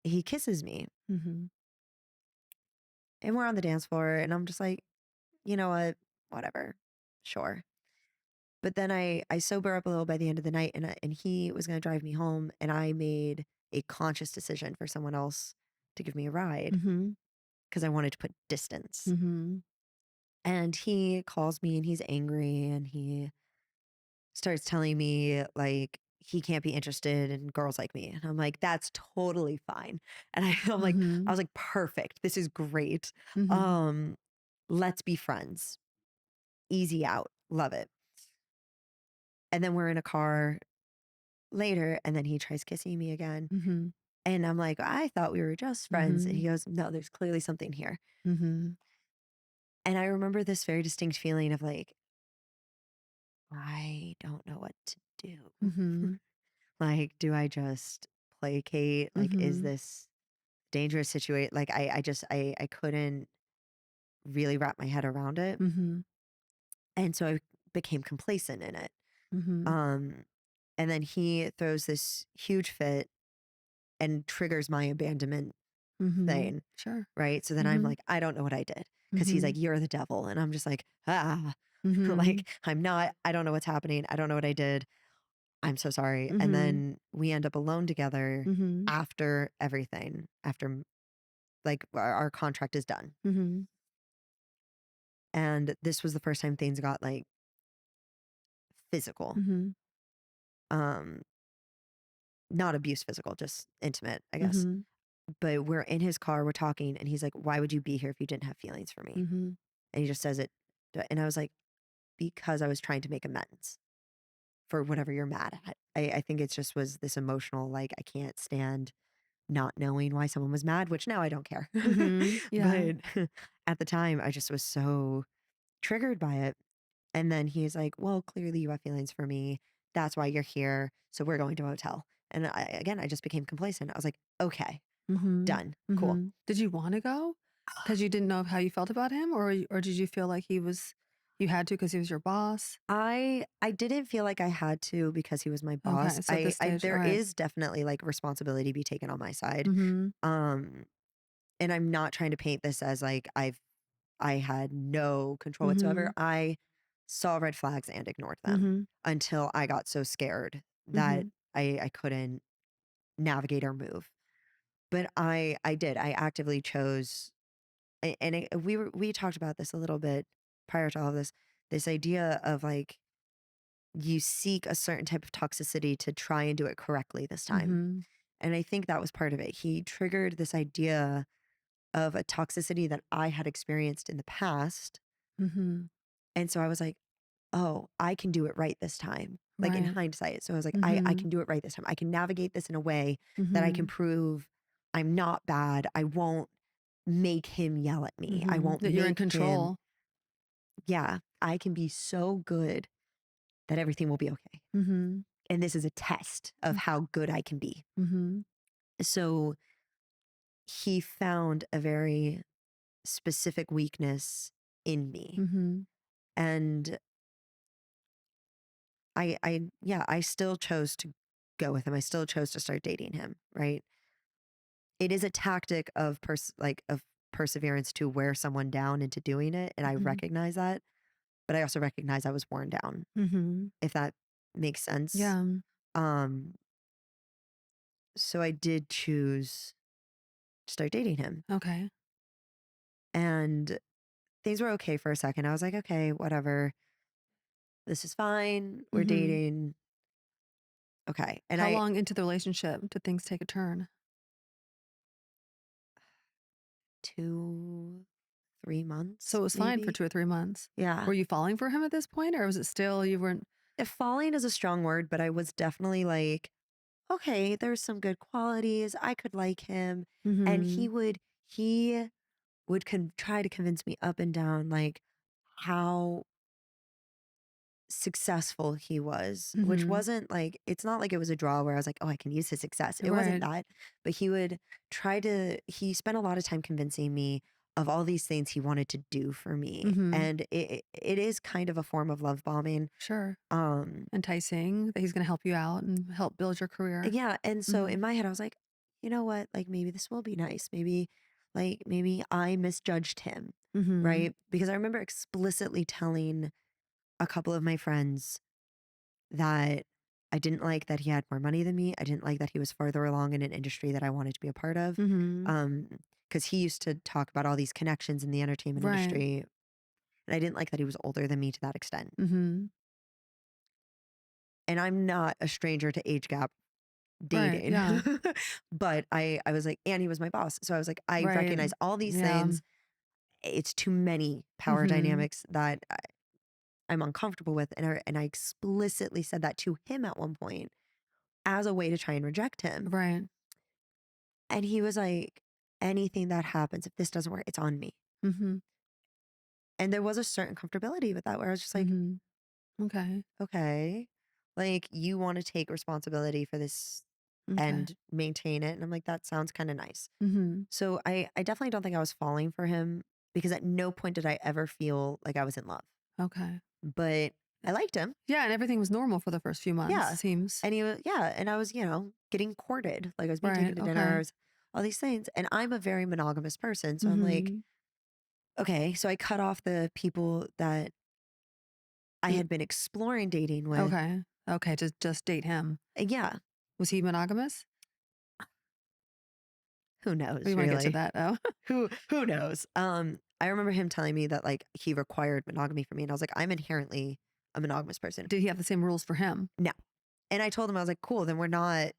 he kisses me Mhm. and we're on the dance floor and I'm just like, you know what? Whatever. Sure. But then I sober up a little by the end of the night and he was going to drive me home and I made a conscious decision for someone else to give me a ride Mhm. because I wanted to put distance. Mhm. And he calls me and he's angry and he starts telling me like he can't be interested in girls like me. And I'm like, that's totally fine. And I'm like, I Mhm. was like, perfect. This is great. Mhm. Um, let's be friends. Easy out. Love it. And then we're in a car later and then he tries kissing me again. Mhm. And I'm like, I thought we were just friends. And he Mhm. goes, no, there's clearly something here. Mhm. And I remember this very distinct feeling of like, I don't know what to do. Mhm. Like, do I just placate? Like, is Mhm. this dangerous situation? Like, I couldn't really wrap my head around it. Mhm. And so I became complacent in it. Mhm. Um, and then he throws this huge fit and triggers my abandonment Mhm. thing. Sure. Right. So then I'm Mhm. like, I don't know what I did. Cause he's like, Mhm. you're the devil. And I'm just like, ah, Mhm. like, I'm not, I don't know what's happening. I don't know what I did. I'm so sorry. And Mhm. then we end up alone together Mhm. after everything, after like our contract is done. Mhm. And this was the first time things got like physical. Mhm. Um, not abuse physical, just intimate, I guess. Mhm. But we're in his car, we're talking, and he's like, "Why would you be here if you didn't have feelings for me?" Mhm. And he just says it. And I was like, "Because I was trying to make amends for whatever you're mad at." I think it just was this emotional, like, I can't stand not knowing why someone was mad, which now I don't care. Mhm. Yeah. But at the time, I just was so triggered by it. And then he's like, "Well, clearly you have feelings for me. That's why you're here. So we're going to a hotel." And again, I just became complacent. I was like, "Okay, Mhm. done. Cool." Mhm. Did you wanna go? Because you didn't know how you felt about him, or did you feel like you had to because he was your boss? I didn't feel like I had to because he was my boss. Okay, so at this I stage, there alright. is definitely like responsibility to be taken on my side. Mhm. Um and I'm not trying to paint this as like I had no control whatsoever. Mhm. I saw red flags and ignored them Mhm. until I got so scared that Mhm. I couldn't navigate or move. But I did. I actively chose and we talked about this a little bit prior to all of this. This idea of like you seek a certain type of toxicity to try and do it correctly this time. Mhm. And I think that was part of it. He triggered this idea of a toxicity that I had experienced in the past. Mhm. And so I was like, oh, I can do it right this time, like in Right. hindsight. So I was like, I Mhm. can do it right this time. I can navigate this in a way that I can Mhm. prove I'm not bad. I won't make him yell at me. I Mhm. won't That you're in make him, control. yeah, I can be so good that everything will be okay. Mhm. And this is a test of how good I can be. Mhm. So he found a very specific weakness in me. Mhm. And yeah, I still chose to go with him. I still chose to start dating him, right? It is a tactic of of perseverance to wear someone down into doing it, and I Mhm. recognize that, but I also recognize I was worn down, Mhm. if that makes sense. Yeah. Um so I did choose to start dating him. Okay. And things were okay for a second. I was like, "Okay, whatever. This is fine. We're Mhm. dating." Okay. And How long into the relationship did things take a turn? 2, So 3 months, it was fine for maybe? 2 or 3 months. Yeah. Were you falling for him at this point, or was it still you weren't? If falling is a strong word, but I was definitely like, okay, there's some good qualities. I could like him. And Mhm. he would try to convince me up and down, like how successful he was, which Mhm. wasn't like, it's not like it was a draw where I was like, oh, I can use his success. It wasn't Right. that. But he spent a lot of time convincing me of all these things he wanted to do for me. Mhm. And it is kind of a form of love bombing. Sure. Um, Enticing that he's gonna help you out and help build your career. yeah. And so Mhm. in my head, I was like, you know what? Like maybe this will be nice. Maybe I misjudged him. Mhm. Right. Because I remember explicitly telling a couple of my friends that I didn't like that he had more money than me. I didn't like that he was farther along in an industry that I wanted to be a part of. Mhm. Um, because he used to talk about all these connections in the entertainment Right. industry. And I didn't like that he was older than me to that extent. Mhm. And I'm not a stranger to age gap Right. dating. Yeah. But I was like, and he was my boss. So I was like, I Right. recognize all these Yeah. things. It's too many power Mhm. dynamics that I'm uncomfortable with. And I explicitly said that to him at one point as a way to try and reject him. Right. And he was like, anything that happens, if this doesn't work, it's on me. Mhm. And there was a certain comfortability with that where I was just like, Mhm. Okay. okay, like you want to take responsibility for this Okay. and maintain it. And I'm like, that sounds kind of nice. Mhm. So I definitely don't think I was falling for him because at no point did I ever feel like I was in love. Okay. But I liked him. Yeah, and everything was normal for the first few months, it Yeah. seems. And yeah. And I was, getting courted. Like I was being Right. taken to Okay. dinners, all these things. And I'm a very monogamous person. So I'm like, Mhm. okay, so I cut off the people that I Y had been exploring dating with, Okay. Okay, just date him. Yeah, Was he monogamous? who Or knows, you wanna get to really? that? Oh. Who knows? I remember him telling me that, like, he required monogamy for me, and I was like, "I'm inherently a monogamous person." Did he have the same rules for him? No. And I told him, I was like, "Cool, then we're not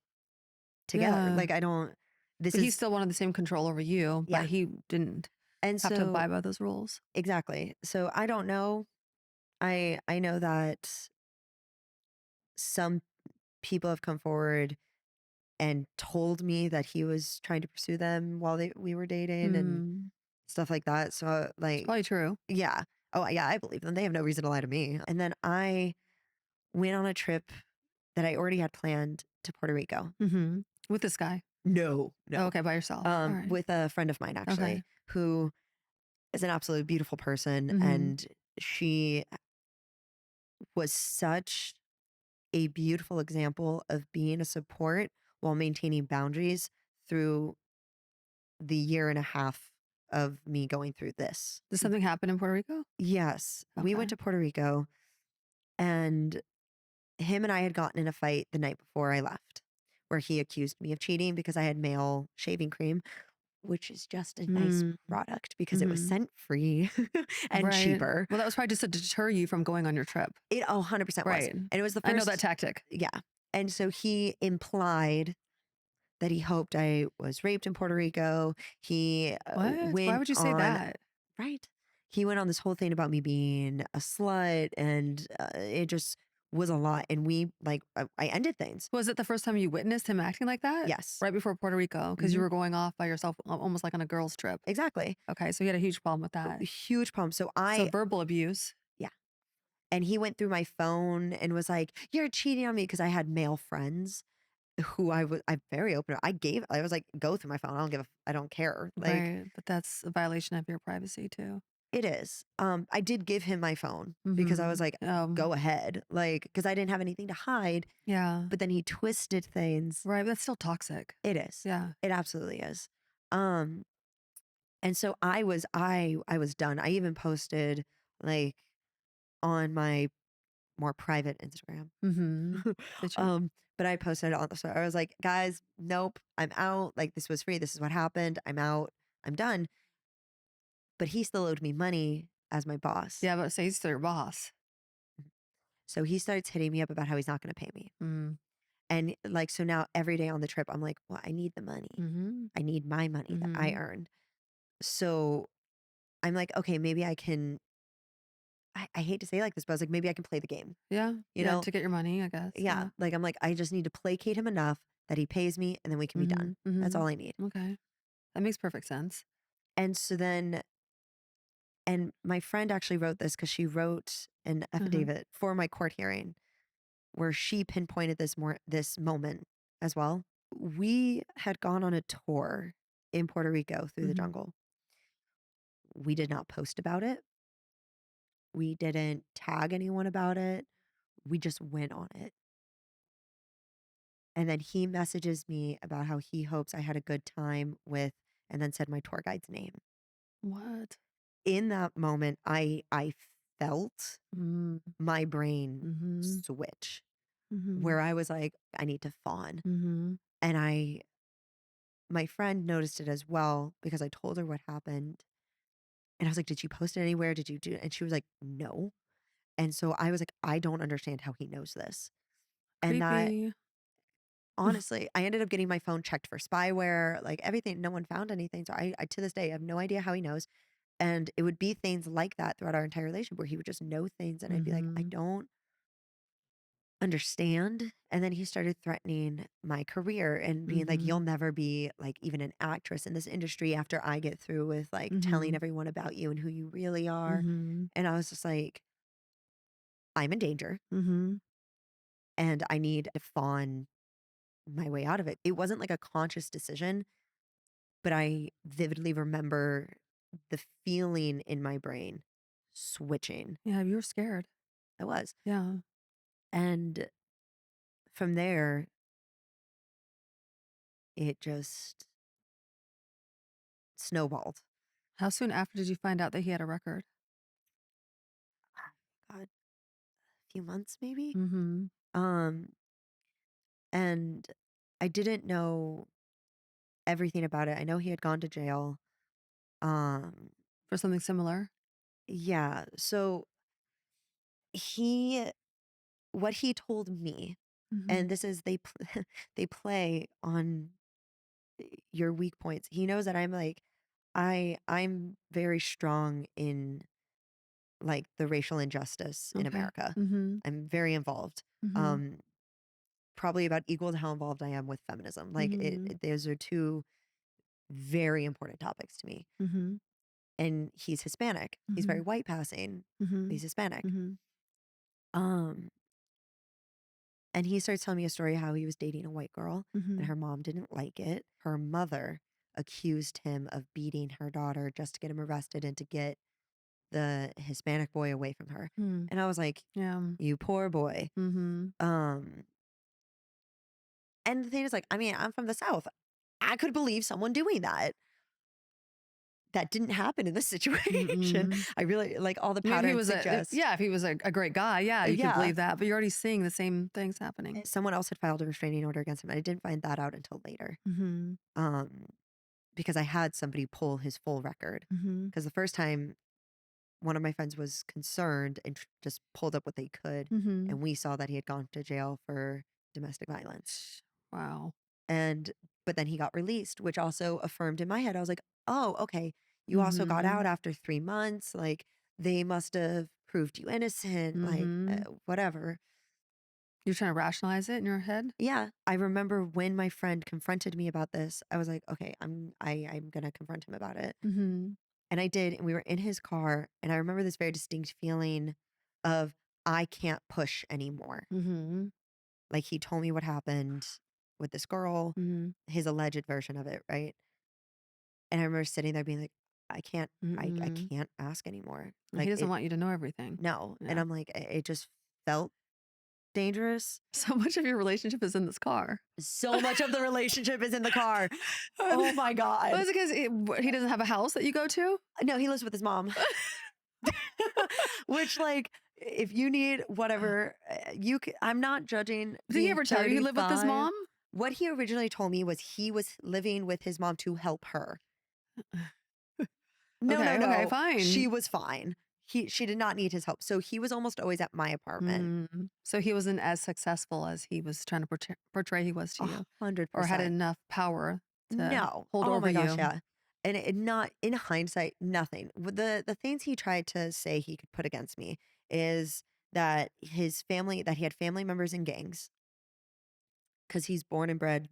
together." Yeah. Like, I don't this But he is still wanted the same control over you, yeah. but he didn't And have to so abide by those rules. exactly. So I don't know. I know that some people have come forward and told me that he was trying to pursue them while we were dating and Hmm. stuff like that. So, It's like, probably true. yeah. Oh, yeah, I believe them. They have no reason to lie to me. And then I went on a trip that I already had planned to Puerto Rico. Mhm. With this guy? No, Oh, no. okay, by yourself. Alright. With a friend of mine Okay. actually, who is an absolutely beautiful person, Mhm. and she was such a beautiful example of being a support while maintaining boundaries through the year and a half of me going through this. Did something happen in Puerto Rico? Yes, we went Okay. to Puerto Rico, and him and I had gotten in a fight the night before I left, where he accused me of cheating because I had male shaving cream, which is just a nice Mm. product because it was Mhm. scent free and Right. cheaper. Well, that was probably just to deter you from going on your trip. It 100% was. Right. And it was the I know that first, tactic. yeah. And so he implied that he hoped I was raped in Puerto Rico. He What? Why went would you say on, that? right? He went on this whole thing about me being a slut, and it just was a lot. And I ended things. Was it the first time you witnessed him acting like that? Yes. Right before Puerto Rico, because you Hmm. were going off by yourself, almost like on a girls' trip. Exactly. Okay, so you had a huge problem with that. Huge problem. So So verbal abuse. yeah. And he went through my phone and was like, "You're cheating on me," because I had male friends who I'm very open. I was like, "Go through my phone. I don't care." Like, Right, but that's a violation of your privacy too. it is. I did give him my phone because I was Mhm. like, "Go ahead." Like, because I didn't have anything to hide, Yeah. but then he twisted things. Right, but that's still toxic. It is. Yeah. It absolutely is. Um, and so I was done. I even posted, like, on my more private Instagram. Mhm. Did you? um, but I posted it on the story. I was like, "Guys, nope, I'm out. Like, this was free. This is what happened. I'm out. I'm done." But he still owed me money as my boss. Yeah, but say he's still your boss. So he starts hitting me up about how he's not going to pay me. Mm. And, like, so now every day on the trip, I'm like, "Well, I need the money. Mhm. I need my money that I Mhm. earned." So I'm like, "Okay, maybe I can." I hate to say it like this, but I was like, "Maybe I can play the game." Yeah. You Yeah, know? to get your money, I guess. Yeah. Yeah. Like, I'm like, "I just need to placate him enough that he pays me, and then we can be done. Mhm. That's Mhm. all I need." Okay. That makes perfect sense. And so then, and my friend actually wrote this because she wrote an Uh-huh. affidavit for my court hearing where she pinpointed this moment as well. We had gone on a tour in Puerto Rico through the Mhm. jungle. We did not post about it. We didn't tag anyone about it. We just went on it. And then he messages me about how he hopes I had a good time with, and then said my tour guide's name. What? In that moment, I felt Mm. my brain Mhm. switch Mhm. where I was like, I need to fawn. Mhm. And my friend noticed it as well because I told her what happened. And I was like, "Did you post it anywhere? Did you do it?" And she was like, "No." And so I was like, I don't understand how he knows this. And that, Creepy. honestly, I ended up getting my phone checked for spyware, like everything. No one found anything. So I to this day have no idea how he knows. And it would be things like that throughout our entire relationship where he would just know things and I'd be like, I Mhm. don't understand. And then he started threatening my career and being like, "You'll Mhm. never be like even an actress in this industry after I get through with like telling Mhm. everyone about you and who you really are." Mhm. And I was just like, I'm in danger Mhm. and I need to fawn my way out of it. It wasn't like a conscious decision, but I vividly remember the feeling in my brain switching. Yeah, you were scared. I was. Yeah. And from there, it just snowballed. How soon after did you find out that he had a record? God, a few months maybe? Mhm. Um, and I didn't know everything about it. I know he had gone to jail. Um, For something similar? yeah. So he, what he told me, and Mhm. this is they play on your weak points. He knows that I'm like, I'm very strong in like the racial injustice in Okay. America. Mhm. I'm very involved. Mhm. Um, probably about equal to how involved I am with feminism. Like Mhm. those are two very important topics to me. Mhm. And he's Hispanic. He's very Mhm. white passing. Mhm. He's Hispanic. Mhm. Um, and he starts telling me a story how he was dating a white girl and Mhm. her mom didn't like it. Her mother accused him of beating her daughter just to get him arrested and to get the Hispanic boy away from her. Mm. And I was like, Yeah. you poor boy. Mhm. Um, and the thing is, like, I mean, I'm from the South. I could believe someone doing that. That didn't happen in this situation. Mm-mm. I really like all the I mean, if he patterns was suggest. if he was a great guy, yeah, you could Yeah, believe that, but you're already seeing the same things happening. someone else had filed a restraining order against him. And I didn't find that out until later. Mhm. Um, because I had somebody pull his full record. Mhm. Because the first time one of my friends was concerned and just pulled up what they could, Mhm. and we saw that he had gone to jail for domestic violence. Wow. And but then he got released, which also affirmed in my head. I was like, "Oh, okay. You also got out Mhm. after 3 months. Like they must have proved you innocent, like Mhm. whatever." You're trying to rationalize it in your head? Yeah, I remember when my friend confronted me about this, I was like, "Okay, I'm going to confront him about it." Mhm. And I did, and we were in his car, and I remember this very distinct feeling of I can't push anymore. Mhm. Like he told me what happened with this girl, Mhm. his alleged version of it, right? And I remember sitting there being like, I Mm-mm. can't ask anymore. He Like doesn't it want you to know everything. no. And Yeah. I'm like, it just felt dangerous. So much of your relationship is in this car. So much of the relationship is in the car. Well, Oh my God. is it 'cause he doesn't have a house that you go to? No, he lives with his mom. Which like if you need whatever I'm not judging Did he being ever tell you he lived with his 35. mom? What he originally told me was he was living with his mom to help her. No, no, Okay, okay, no. She fine. was fine. She did not need his help. So he was almost always at my apartment. Mm. So he wasn't as successful as he was trying to portray he was to A you, hundred or had percent. enough power to No. hold Oh over my gosh, you. yeah. And it not in hindsight, nothing. The things he tried to say he could put against me is that his family that he had family members in gangs because he's born and bred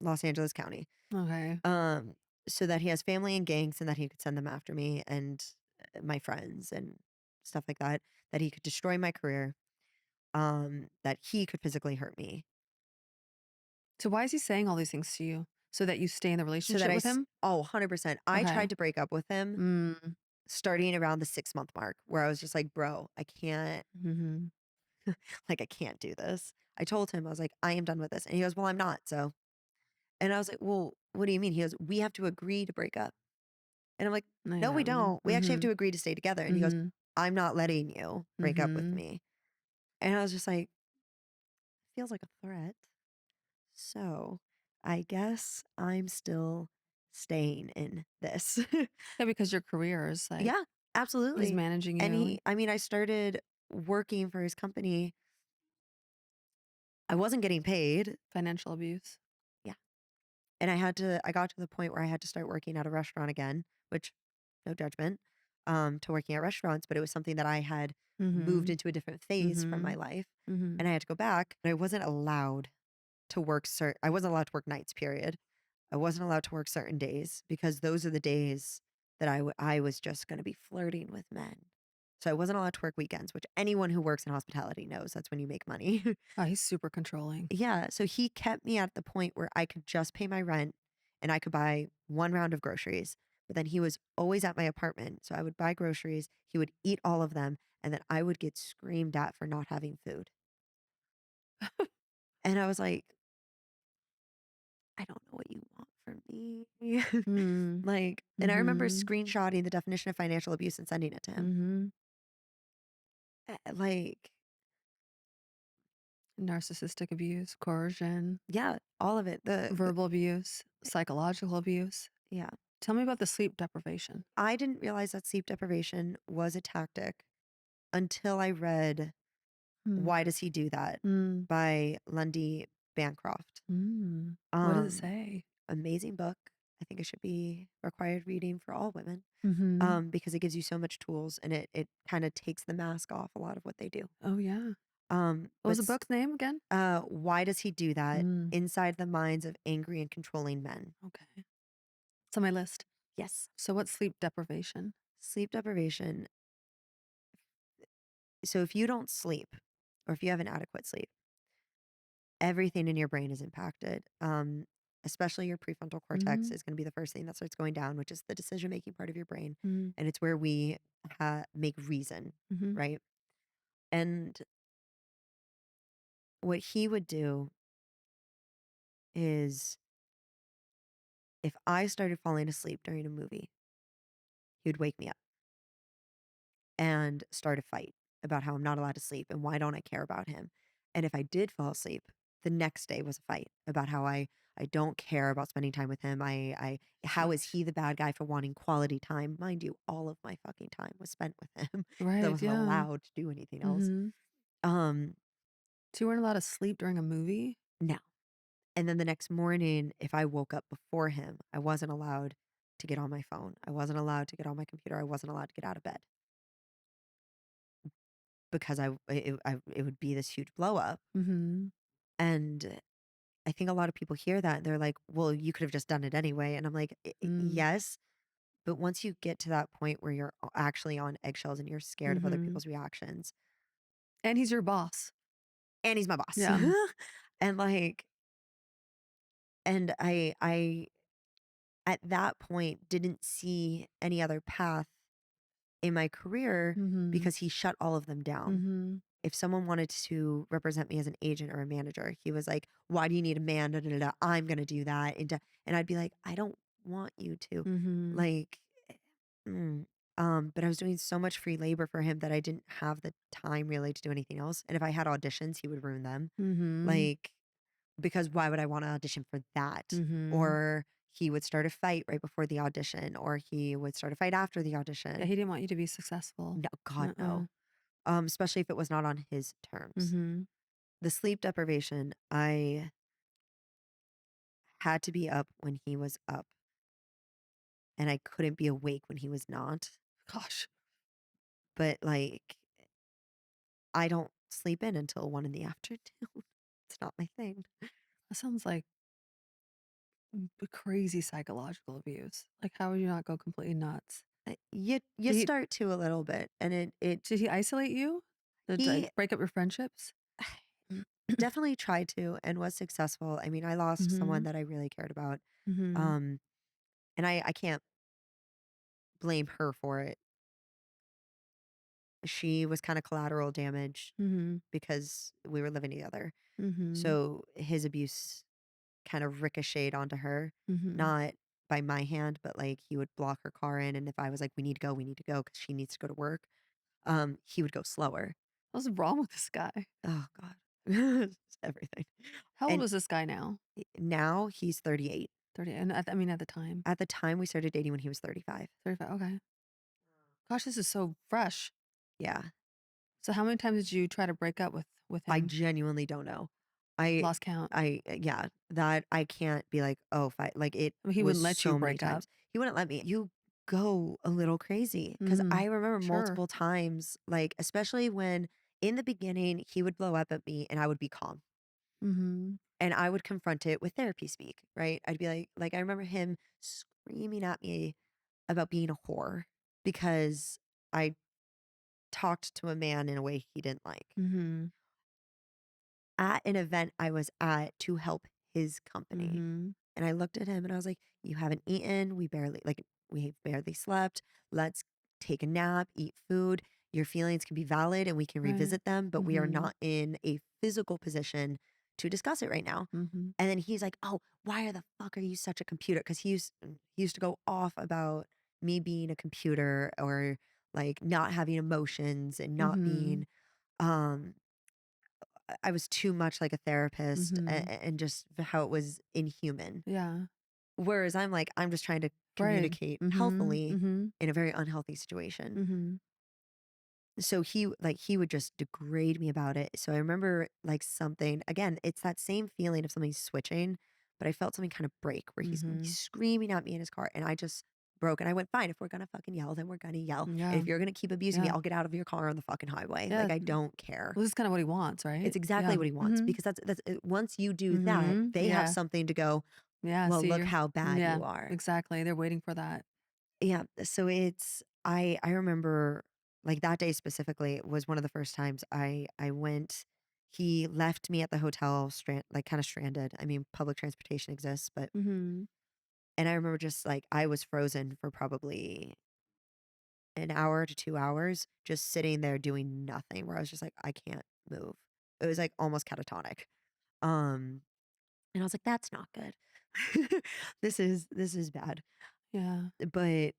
Los Angeles County. Okay. Um, so that he has family in gangs and that he could send them after me and my friends and stuff like that. That he could destroy my career. That he could physically hurt me. So why is he saying all these things to you? So that you stay in the So that relationship with him? 100%. I Okay. tried to break up with him Mm. starting around the 6-month mark where I was just like, bro, I can't, Mhm. like, I can't do this. I told him, I was like, I am done with this. And he goes, well, I'm not. So, and I was like, well, what do you mean? He goes, we have to agree to break up. And I'm like, no, we Yeah. don't. We actually have to Mhm. agree to stay together. And he goes, Mhm. I'm not letting you break up with Mhm. me. And I was just like, feels like a threat. So I guess I'm still staying in this. Yeah, because your career is like Yeah, he's absolutely. managing And you and I mean, I started working for his company. I wasn't getting paid. financial abuse. Yeah. And I got to the point where I had to start working at a restaurant again, which no judgment, to working at restaurants, but it was something that I had moved Mhm. into a different phase from my Mhm. life. Mhm. And I had to go back, but I wasn't allowed to work I wasn't allowed to work nights, period. I wasn't allowed to work certain days because those are the days that I was just going to be flirting with men. So I wasn't allowed to work weekends, which anyone who works in hospitality knows that's when you make money. Oh, he's super controlling. Yeah, so he kept me at the point where I could just pay my rent and I could buy one round of groceries. But then he was always at my apartment. So I would buy groceries, he would eat all of them, and then I would get screamed at for not having food. And I was like, I don't know what you want from me. Mm. Like, and I remember Mhm. screenshotting the definition of financial abuse and sending it to him. Mhm. Like, Narcissistic abuse, coercion, Yeah, all of it. The verbal abuse, psychological abuse. yeah. Tell me about the sleep deprivation. I didn't realize that sleep deprivation was a tactic until I read Hmm. Why Does He Do That Mm. by Lundy Bancroft. Mm. What does it Um, say? Amazing book. I think it should be required reading for all women. Mm-hmm. Because it gives you so much tools and it kind of takes the mask off a lot of what they do. Oh, yeah. Um, What was but the book's name again? Why Does He Do That? Mm. Inside the Minds of Angry and Controlling Men. Okay. It's on my list. Yes. So, what's sleep deprivation? Sleep deprivation. So if you don't sleep or if you have inadequate sleep, everything in your brain is impacted. Especially your prefrontal cortex Mm-hmm. is going to be the first thing that starts going down, which is the decision making part of your brain. Mm-hmm. And it's where we make reason, Mm-hmm. right? And what he would do is if I started falling asleep during a movie, he would wake me up and start a fight about how I'm not allowed to sleep and why don't I care about him. And if I did fall asleep, the next day was a fight about how I don't care about spending time with him. I how is Sheesh. he the bad guy for wanting quality time? Mind you, all of my fucking time was spent with him because I Right. wasn't Yeah. allowed to do anything else. Mm-hmm. Um, So, you weren't allowed to sleep during a movie? no. And then the next morning, if I woke up before him, I wasn't allowed to get on my phone. I wasn't allowed to get on my computer. I wasn't allowed to get out of bed because it would be this huge blow up. Mm-hmm. And I think a lot of people hear that and they're like, well, you could have just done it anyway. And I'm like, Mm. yes. But once you get to that point where you're actually on eggshells and you're scared of other Mm-hmm. people's reactions, And he's your boss. and he's my boss. Yeah. And like, and I, at that point, didn't see any other path in my career Mm-hmm. because he shut all of them down. Mm-hmm. If someone wanted to represent me as an agent or a manager, he was like, "Why do you need a man? Da, da, da, da. I'm going to do that." And I'd be like, "I don't want you to." Mm-hmm. Like, mm. But I was doing so much free labor for him that I didn't have the time really to do anything else. And if I had auditions, he would ruin them. Mm-hmm. Like, because why would I want to audition for that? Mm-hmm. Or he would start a fight right before the audition, or he would start a fight after the Yeah, audition. he didn't want you to be successful. No, God, Uh-uh. no. Especially if it was not on his terms. Mm-hmm. The sleep deprivation, I had to be up when he was up, and I couldn't be awake when he was not. Gosh, But like, I don't sleep in until 1 in the afternoon. It's not my thing. that sounds like crazy psychological abuse. Like, how would you not go completely nuts? You Did he start to a little bit, and it did he isolate you? Did like he break up your friendships? definitely tried to and was successful. I mean, I lost someone Mhm. that I really cared about, Mhm. um, and I can't blame her for it. She was kind of collateral damage Mhm. because we were living together. Mhm. So his abuse kind of ricocheted onto her, Mhm. not by my hand, but like he would block her car in. And if I was like, we need to go because she needs to go to work, he would go slower. What's wrong with this guy? Oh, God. It's everything. How old And is this guy now? now he's 38. 30. And I mean at the time. At the time we started dating when he was 35. 35. Okay. Gosh, this is so fresh. Yeah. So how many times did you try to break up with I him? genuinely don't know. I, Lost count. yeah, that I can't be like, oh, fight. Like it I mean, he was wouldn't let you so many break up. times. He wouldn't let me. You go a little crazy because I Mm. remember Sure. multiple times, like, especially when in the beginning he would blow up at me and I would be calm Mhm. and I would confront it with therapy speak, right? I'd be like, I remember him screaming at me about being a whore because I talked to a man in a way he didn't like Mhm. at an event I was at to help his company. Mhm. And I looked at him and I was like, "You haven't eaten. We barely slept. Let's take a nap, eat food. Your feelings can be valid and we can Right. revisit them, but we are Mhm. not in a physical position to discuss it right now." Mhm. And then he's like, "Oh, why the fuck are you such a computer?" Because he used to go off about me being a computer or like not having emotions and not Mhm. being um I was too much like a therapist, Mhm. and just how it was inhuman. Yeah. Whereas I'm like, I'm just trying to Right. communicate Mhm. healthily Mhm. in a very unhealthy situation. Mhm. So he would just degrade me about it. So I remember like something again, it's that same feeling of something switching, but I felt something kind of break where he's Mhm. screaming at me in his car and I just broke and I went, fine, if we're gonna fucking yell, then we're gonna yell. And Yeah. if you're gonna keep abusing me, Yeah. I'll get out of your car on the fucking highway. Yeah. Like I don't care. Well, this is kinda what he wants, It's right? exactly Yeah. what he wants Mhm. because once you do that, Mhm. they have Yeah. something to go, Yeah, well, see, look you're how bad yeah, you are. exactly, they're waiting for that. Yeah, so I remember like that day specifically was one of the first times I went. He left me at the hotel like kind of stranded. I mean, public transportation exists, but Mhm. and I remember just like I was frozen for probably an hour to 2 hours just sitting there doing nothing where I was just like I can't move. It was like almost catatonic. Um and I was like that's not good. This is bad. Yeah. But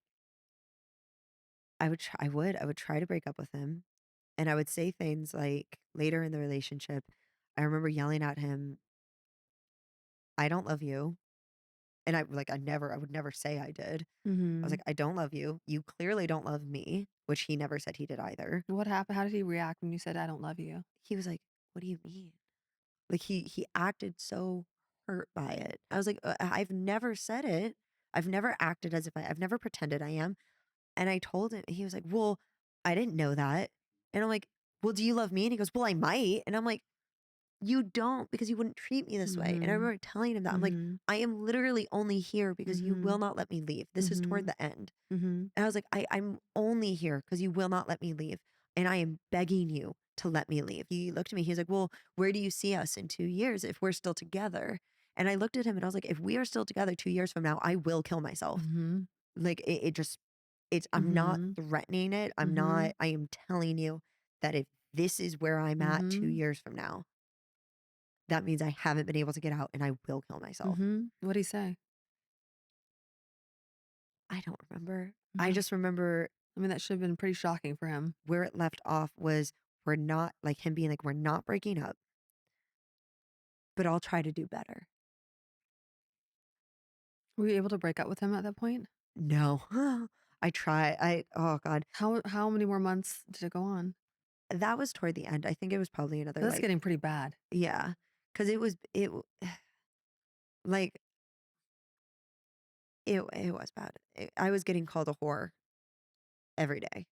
I would try to break up with him. And I would say things like later in the relationship, I remember yelling at him, "I don't love you." And I would never say I did. I was Mhm. like, "I don't love you. You clearly don't love me," which he never said he did either. What happened? How did he react when you said, "I don't love you"? He was like, "What do you mean?" Like he acted so hurt by it. I was like, I've never said it. I've never acted as if I've never pretended I am." And I told him, he was like, "Well, I didn't know that." And I'm like, "Well, do you love me?" And he goes, "Well, I might." And I'm like, "You don't because you wouldn't treat me this way." And I Mhm. remember telling him that. I'm like, Mhm. "I am literally only here because you will Mhm. not let me leave. This is toward Mhm. the end." Mhm. And I was like, I'm only here because you will not let me leave. And I am begging you to let me leave. He looked at me. He was like, "Well, where do you see us in 2 years if we're still together?" And I looked at him and I was like, "If we are still together 2 years from now, I will kill myself." Mhm. Like it just, I'm not Mhm. threatening it. Mhm. I am telling you that if this is where I'm at two Mhm. years from now, that means I haven't been able to get out and I will kill myself. Mhm. What'd he say? I don't remember. I Yeah. just remember I mean, that should have been pretty shocking for him. where it left off was we're not like him being like, we're not breaking up, but I'll try to do better. Were you able to break up with him at that point? No, I try. Oh God, How many more months did it go on? that was toward the end. I think it was probably another That's like, getting pretty bad. yeah, because like, it was bad. I was getting called a whore every day.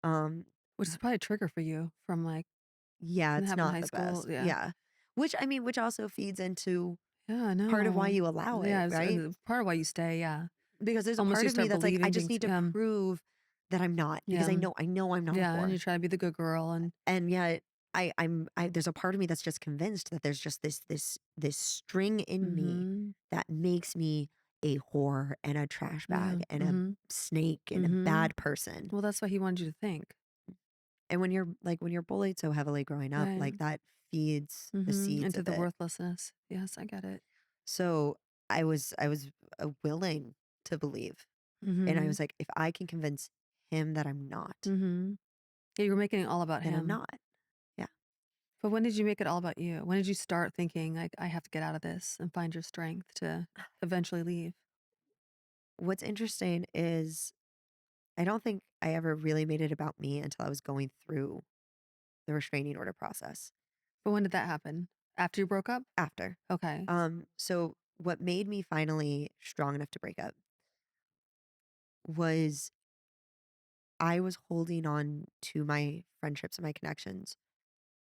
Um, Which is probably a trigger for you from, like, yeah, when it it's happened in not high the school. best. Yeah. Yeah. Which I mean, which also feeds into Yeah, I part of why know. you allow it, Yeah, it's right? part of why you stay, yeah. Because there's a Almost part you of me start that's like, I believing just things need to yeah, prove that I'm not because yeah, I know I'm not a yeah, and whore. you try to be the good girl and And yet there's a part of me that's just convinced that there's just this string in me mhm. that makes me a whore and a trash bag Yeah, and a mhm, snake and a mhm. bad person. Well, that's what he wanted you to think. And when you're bullied so heavily growing up, Right. like that feeds the Mhm, seeds into of the it. worthlessness. Yes, I get it. So I was willing to believe. And I Mhm, was like, if I can convince him that I'm not, mhm. Yeah, you were making it all about then I'm him. not. Yeah. But when did you make it all about you? When did you start thinking, like, "I have to get out of this," and find your strength to eventually leave? What's interesting is I don't think I ever really made it about me until I was going through the restraining order process But when did that happen? After you broke up? after. Okay. So what made me finally strong enough to break up was I was holding on to my friendships and my connections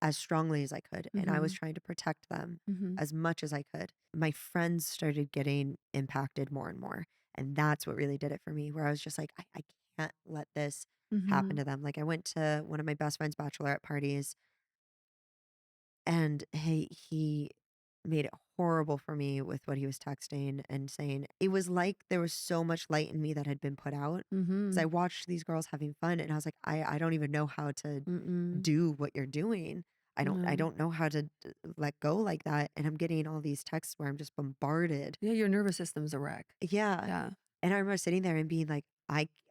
as strongly as I could, and I was Mhm, trying to protect them mhm, as much as I could. My friends started getting impacted more and more, and that's what really did it for me, where I was just like, I can't let this happen mhm, to them. Like I went to one of my best friend's bachelorette parties, and he made it horrible for me with what he was texting and saying. It was like there was so much light in me that had been put out because I mhm, watched these girls having fun, and I was like, I don't even know how to mm-mm, do what you're doing. I no. don't know how to let go like that. And I'm getting all these texts where I'm just bombarded. Yeah, your nervous system's a wreck. Yeah. Yeah. And I remember sitting there and being like,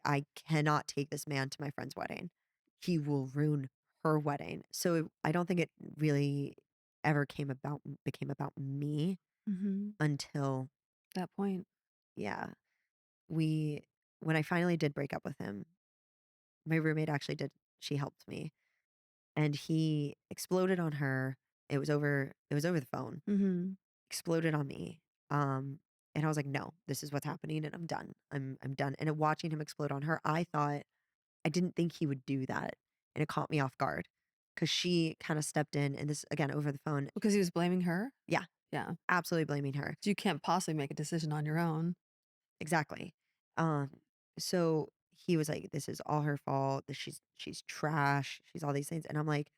I cannot take this man to my friend's wedding. He will ruin her wedding. So I don't think it really ever became about me Mhm. until, That point. yeah, we when I finally did break up with him, my roommate actually did she helped me, and he exploded on her. It was over the phone. Mhm. Exploded on me. And I was like, "No, this is what's happening and I'm done. I'm done." And watching him explode on her, I didn't think he would do that. And it caught me off guard because she kind of stepped in, and this again over the phone. Because he was blaming her? Yeah, Yeah. absolutely blaming her. So you can't possibly make a decision on your own. Exactly. Um, so he was like, "This is all her fault. That she's trash. She's all these things." And I'm like,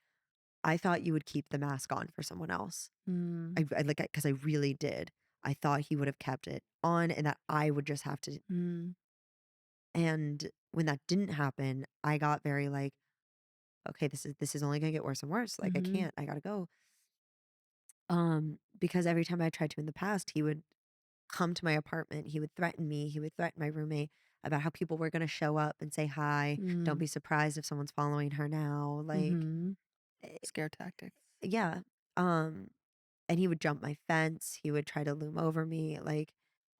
"I thought you would keep the mask on for someone else. Mm. I like because I really did. I thought he would have kept it on, and that I would just have to." Mm. And when that didn't happen, I got very like, "Okay, this is only gonna get worse and worse. Like I Mhm. can't. I gotta go." Because every time I tried to in the past, he would come to my apartment. He would threaten me. He would threaten my roommate about how people were gonna show up and say hi. Don't Mm. be surprised if someone's following her now. Like, Mhm. eh, Scare tactics. yeah. Um, and he would jump my fence. He would try to loom over me. Like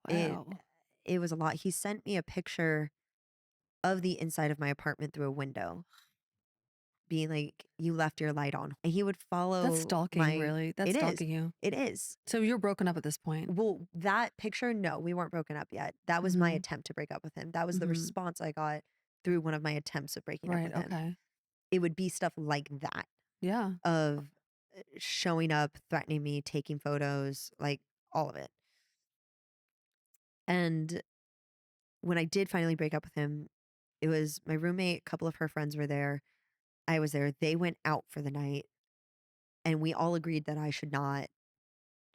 it, Wow. it was a lot. He sent me a picture of the inside of my apartment through a window, being like, "You left your light on." And he would That's follow stalking, my. really. That's It is. stalking you. It is. So you're broken up at this point. Well, that picture, no, we weren't broken up yet. That was my Mhm. attempt to break up with him. That was the Mhm. response I got through one of my attempts of breaking up Right, with him. okay. It would be stuff like that Yeah. of showing up, threatening me, taking photos, like all of it. And when I did finally break up with him, it was my roommate, a couple of her friends were there. I was there. They went out for the night, and we all agreed that I should not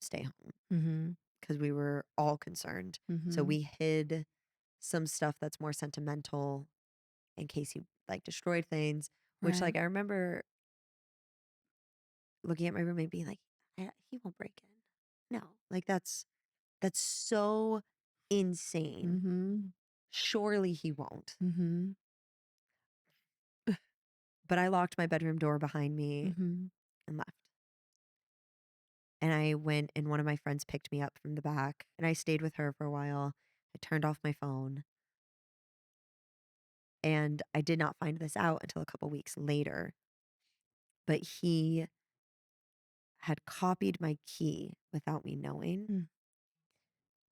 stay home Mhm. because we were all concerned. So Mhm. we hid some stuff that's more sentimental in case he like destroyed things, which Right. like I remember looking at my roommate being like, He won't break in." No, like that's so insane. Mhm. Surely he won't. Mhm. But I locked my bedroom door behind me Mhm. and left. And I went, and one of my friends picked me up from the back, and I stayed with her for a while. I turned off my phone, and I did not find this out until a couple weeks later. But he had copied my key without me knowing Mm.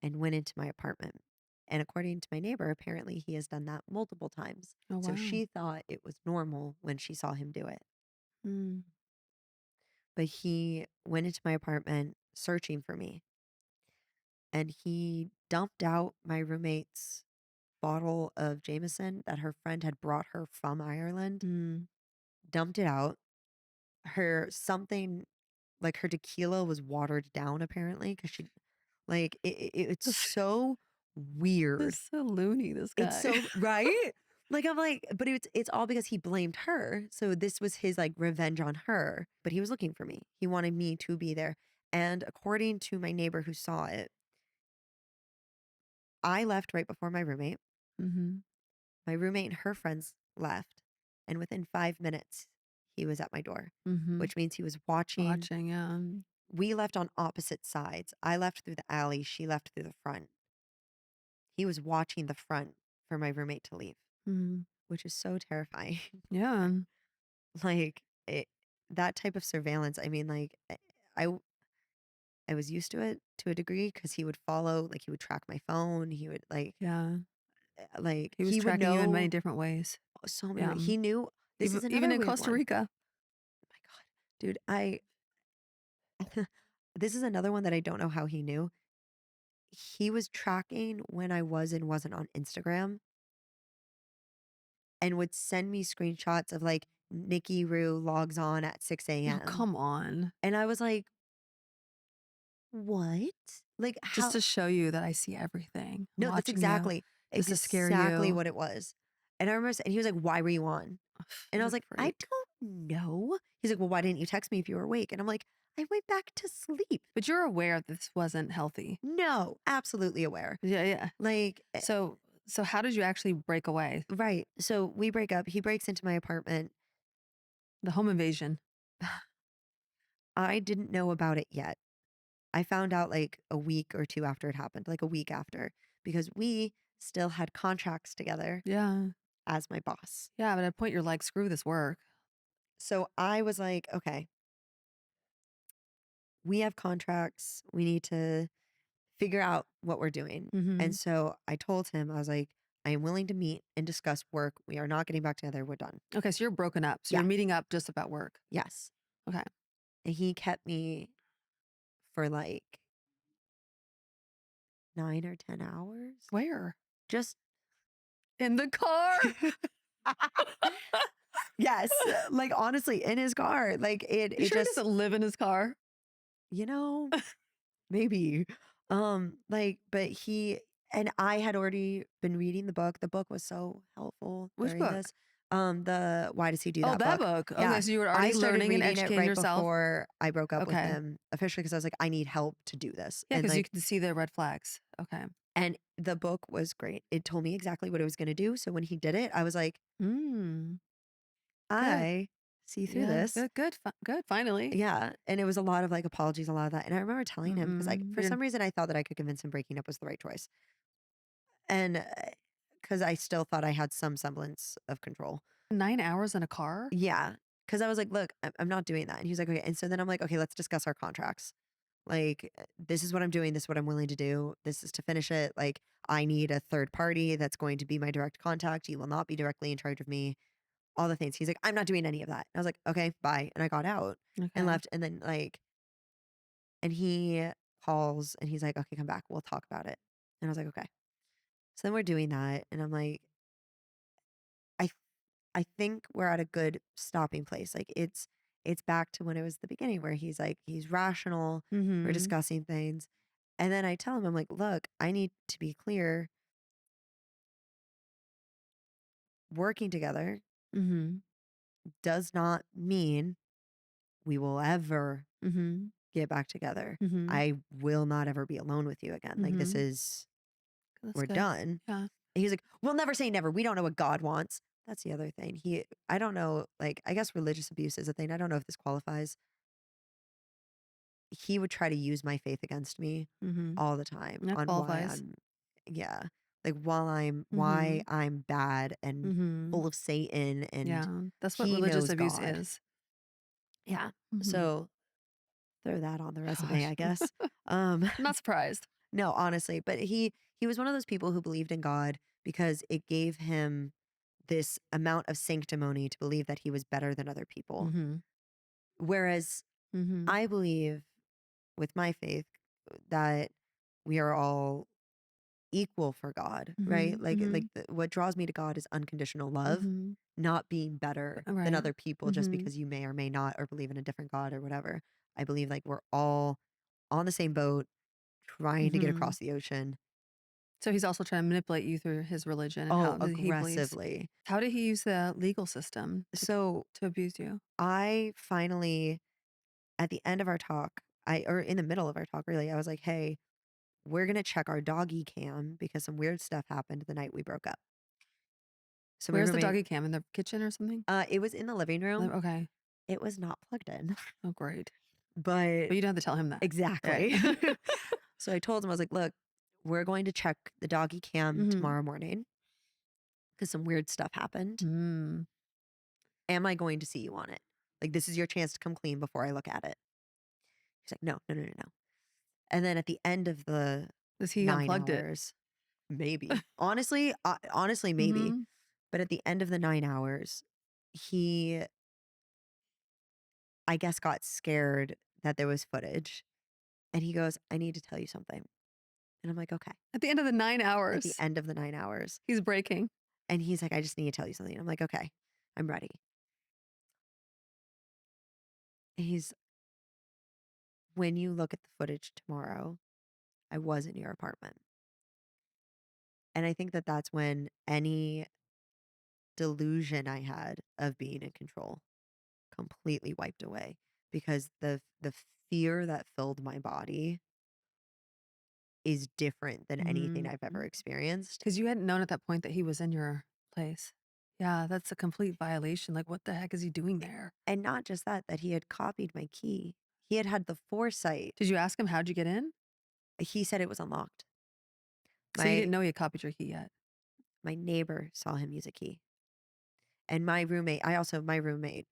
and went into my apartment. And according to my neighbor, apparently he has done that multiple times. Oh, So wow. she thought it was normal when she saw him do it. Mm. But he went into my apartment searching for me, and he dumped out my roommate's bottle of Jameson that her friend had brought her from Ireland, Mm. dumped it out. Her something like her tequila was watered down apparently because she like it's so weird. This is so loony, this It's guy. so right? Like, I'm like, but it's all because he blamed her. So this was his like revenge on her. But he was looking for me. He wanted me to be there. And according to my neighbor who saw it, I left right before my roommate. Mhm. My roommate and her friends left. And within 5 minutes, he was at my door, Mhm. which means he was watching. Watching, yeah. We left on opposite sides. I left through the alley. She left through the front. He was watching the front for my roommate to leave, Mhm. which is so terrifying. Yeah. Like, that type of surveillance, I mean, like, I was used to it to a degree because he would follow, like, he would track my phone, he would, Yeah. He was he would tracking you in many know different ways. so many Yeah. ways. He knew this is Even another in weird Costa one. Rica. Oh my god. Dude, I this is another one that I don't know how he knew. He was tracking when I was and wasn't on Instagram and would send me screenshots of, like, Nikki Hru logs on at 6 Oh, AM. come on. And I was like, "What?" Like, Just how to show you that I see everything. I'm No, that's watching you just to scare exactly you. what it was. And I remember and he was like, "Why were you on?" And I What was a like, "I freak. don't know." He's like, "Well, why didn't you text me if you were awake?" And I'm like, "I went back to sleep." But you're aware this wasn't healthy. No, absolutely aware. Yeah, yeah. Like, So how did you actually break away? right. So we break up. He breaks into my apartment. The home invasion. I didn't know about it yet. I found out like a week or two after it happened, like a week after, because we still had contracts together Yeah. as my boss. Yeah, but at a point you're like, "Screw this work." So I was like, okay, we have contracts. We need to figure out what we're doing. And Mhm. so I told him, I was like, I am willing to meet and discuss work. We are not getting back together. We're done. Okay, so you're broken up. So Yeah. you're meeting up just about work. Yes. Okay. And he kept me for like 9 or 10 hours. Where? Just In the car? yes. Like honestly, in his car. Like You it sure he just, doesn't live in his car? you know, maybe. Like, but he and I had already been reading the book. The book was so helpful Which during book? this. The Why Does He Do Oh, That that book? book. Okay, Yeah. so you were already I started learning and reading it educating right yourself. before I broke up with Okay. him officially because I was like, I need help to do this. Yeah, And because you like, can see the red flags. Okay. and the book was great. It told me exactly what it was gonna do. So when he did it, I was like, Mm, good. I see through Yeah, this. good, finally. Yeah, and it was a lot of, like, apologies, a lot of that, and I remember telling him because, like, Mm-mm. for some reason, I thought that I could convince him breaking up was the right choice, and, because I still thought I had some semblance of control. 9 hours in a car? Yeah, because I was like, "Look, I'm not doing that," and he was like, "Okay," and so then I'm like, "Okay, let's discuss our contracts. Like, this is what I'm doing, this is what I'm willing to do, this is to finish it, like, I need a third party that's going to be my direct contact, you will not be directly in charge of me." All the things. He's like, "I'm not doing any of that." I was like, "Okay, bye," and I got out and Okay. left, and then, like and he calls and he's like, "Okay, come back. We'll talk about it." And I was like, "Okay." So then we're doing that, and I'm like, I I think we're at a good stopping place. Like it's back to when it was the beginning where he's like he's rational, we're Mhm. discussing things. And then I tell him, I'm like, "Look, I need to be clear. Working together Mhm. does not mean we will ever Mhm. get back together. Mhm. I will not ever be alone with you again. Like this Mhm. is That's we're good. done." Yeah. And he's like, "We'll never say never. We don't know what God wants." That's the other thing. I don't know, like, I guess religious abuse is a thing. I don't know if this qualifies. He would try to use my faith against me Mhm. all the time That on why qualifies. I'm, yeah, like why Mhm. I'm bad and Mhm. full of Satan and Yeah. That's what he religious knows abuse God. is. Yeah. Mhm. So throw that on the resume, Gosh. I guess. Um, I'm not surprised. no, honestly, but he was one of those people who believed in God because it gave him this amount of sanctimony to believe that he was better than other people. Mhm. Whereas Mhm. I believe with my faith that we are all equal for God, right? Mhm. Like Mhm. what draws me to God is unconditional love, Mhm. not being better than Right. other people just Mhm. because you may or may not or believe in a different God or whatever. I believe like we're all on the same boat trying to get Mhm. across the ocean. So he's also trying to manipulate you through his religion and Oh, how he believes. aggressively. How did he use the legal system So to abuse you? I finally at the end of our talk, or in the middle of our talk really, I was like, "Hey, we're gonna check our doggy cam because some weird stuff happened the night we broke up." So my Where's the roommate, doggy cam? In the kitchen or something? it was in the living room. Okay. It was not plugged in, Oh, great. but But you don't have to tell him that. Right. exactly. So I told him, I was like, "Look, we're going to check the doggy cam Mhm. tomorrow morning because some weird stuff happened. Mm. Am I going to see you on it? Like, this is your chance to come clean before I look at it." He's like, "No, no, no, no, no." And then at the end of the Because he 9 unplugged it. hours, maybe. Honestly, maybe. Mhm. But at the end of the 9 hours, he, I guess, got scared that there was footage, and he goes, "I need to tell you something." And I'm like, "Okay." At the end of the 9 At the hours, end of the 9 hours, he's breaking. and he's like, "I just need to tell you something." I'm like, "Okay, I'm ready." And he's, "When you look at the footage tomorrow, I was in your apartment." And I think that that's when any delusion I had of being in control completely wiped away because the fear that filled my body is different than anything Mhm. I've ever experienced. 'Cause you hadn't known at that point that he was in your place. Yeah, that's a complete violation. Like, what the heck is he doing there? And not just that, that he had copied my key. he had had the foresight. Did you ask him how'd you get in? He said it was unlocked. So you My didn't know he had copied your key yet? my neighbor saw him use a key. And my roommate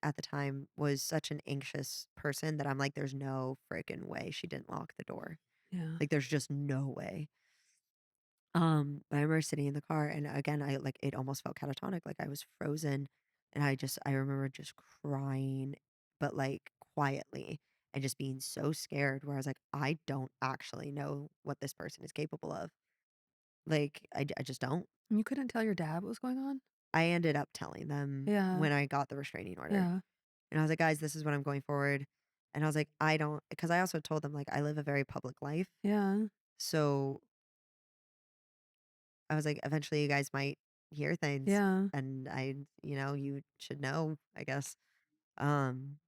at the time was such an anxious person that I'm like, there's no freaking way she didn't lock the door. Yeah. Like, there's just no way. But I remember sitting in the car and again, I like it almost felt catatonic. Like I was frozen and I remember just crying, but like quietly and just being so scared where I was like, I don't actually know what this person is capable of. Like, I just don't. And you couldn't tell your dad what was going on? I ended up telling them Yeah. when I got the restraining order. Yeah. And I was like, "Guys, this is what I'm going forward." And I was like, "I don't," because I also told them, like, I live a very public life. Yeah. So I was like, "Eventually, you guys might hear things, Yeah. and you should know, I guess." Um,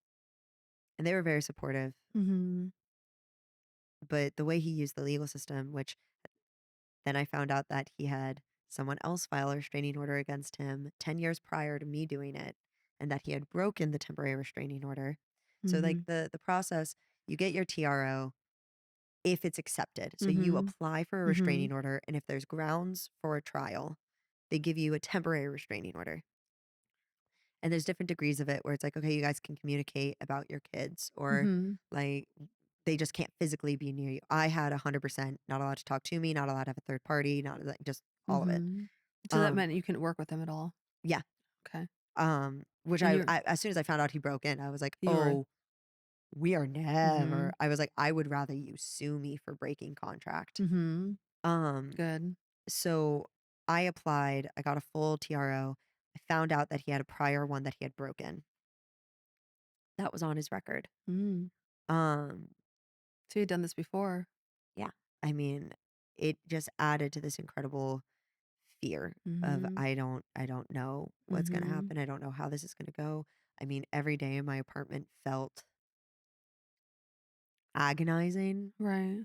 and they were very supportive. Mhm. But the way he used the legal system, which then I found out that he had someone else file a restraining order against him 10 years prior to me doing it, and that he had broken the temporary restraining order. So, like, Mhm. the process, you get your TRO if it's accepted. So you Mhm. apply for a Mhm. restraining order, and if there's grounds for a trial, they give you a temporary restraining order. And there's different degrees of it where it's like, okay, you guys can communicate about your kids, or Mhm. like they just can't physically be near you. I had 100% not allowed to talk to me, not allowed to have a third party, not like just all of it. Mhm. So that Um, meant you couldn't work with him at all? yeah. Okay. Which And you're I as soon as I found out he broke in, I was like, you were oh, we are never. Mhm. I was like, I would rather you sue me for breaking contract. Mhm. Um, Good. So I applied, I got a full TRO. I found out that he had a prior one that he had broken. That was on his record. Mm. Um, So you'd done this before? yeah. I mean, it just added to this incredible fear of Mhm. I don't know what's gonna Mhm. happen. I don't know how this is gonna go. I mean, every day in my apartment felt agonizing. Right.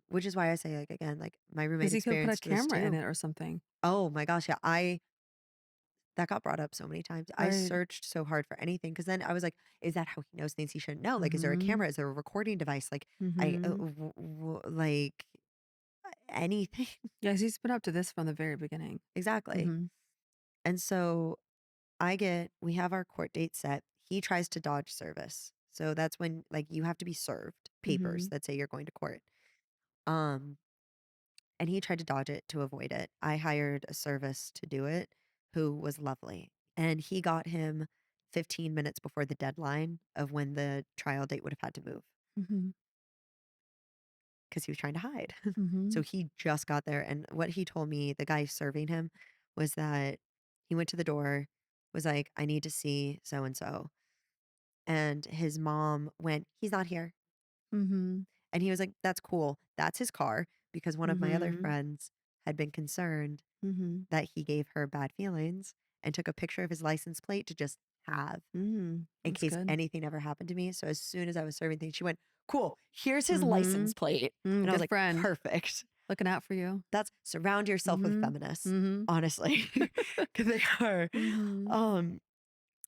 Which is why I say like again, like my roommate 'Cause he could put a experienced this camera in too. it or something. Oh my gosh, yeah. That got brought up so many times. I Right. searched so hard for anything because then I was like, is that how he knows things he shouldn't know? Like, is there a Mhm. camera? Is there a recording device? Like, Mhm. like anything. Yes, he's been up to this from the very beginning. Exactly. Mhm. And so we have our court date set. He tries to dodge service. So that's when like you have to be served papers Mhm. that say you're going to court. Um, and he tried to dodge it to avoid it. I hired a service to do it who was lovely. And he got him 15 minutes before the deadline of when the trial date would have had to move Mhm. because he was trying to hide. So Mhm. he just got there. And what he told me, the guy serving him, was that he went to the door, was like, I need to see so and so. And his mom went, he's not here. Mhm. And he was like, that's cool. That's his car because one of my other Mhm. friends had been concerned Mhm. that he gave her bad feelings and took a picture of his license plate to just have Mm. in That's case good. anything ever happened to me. So as soon as I was serving things, she went, cool, here's his license Mhm. plate. Mm, And I was good like, friend. perfect. Looking out for you. That's surround yourself with Mhm. feminists, Mhm. honestly, because they are. Mhm. Um,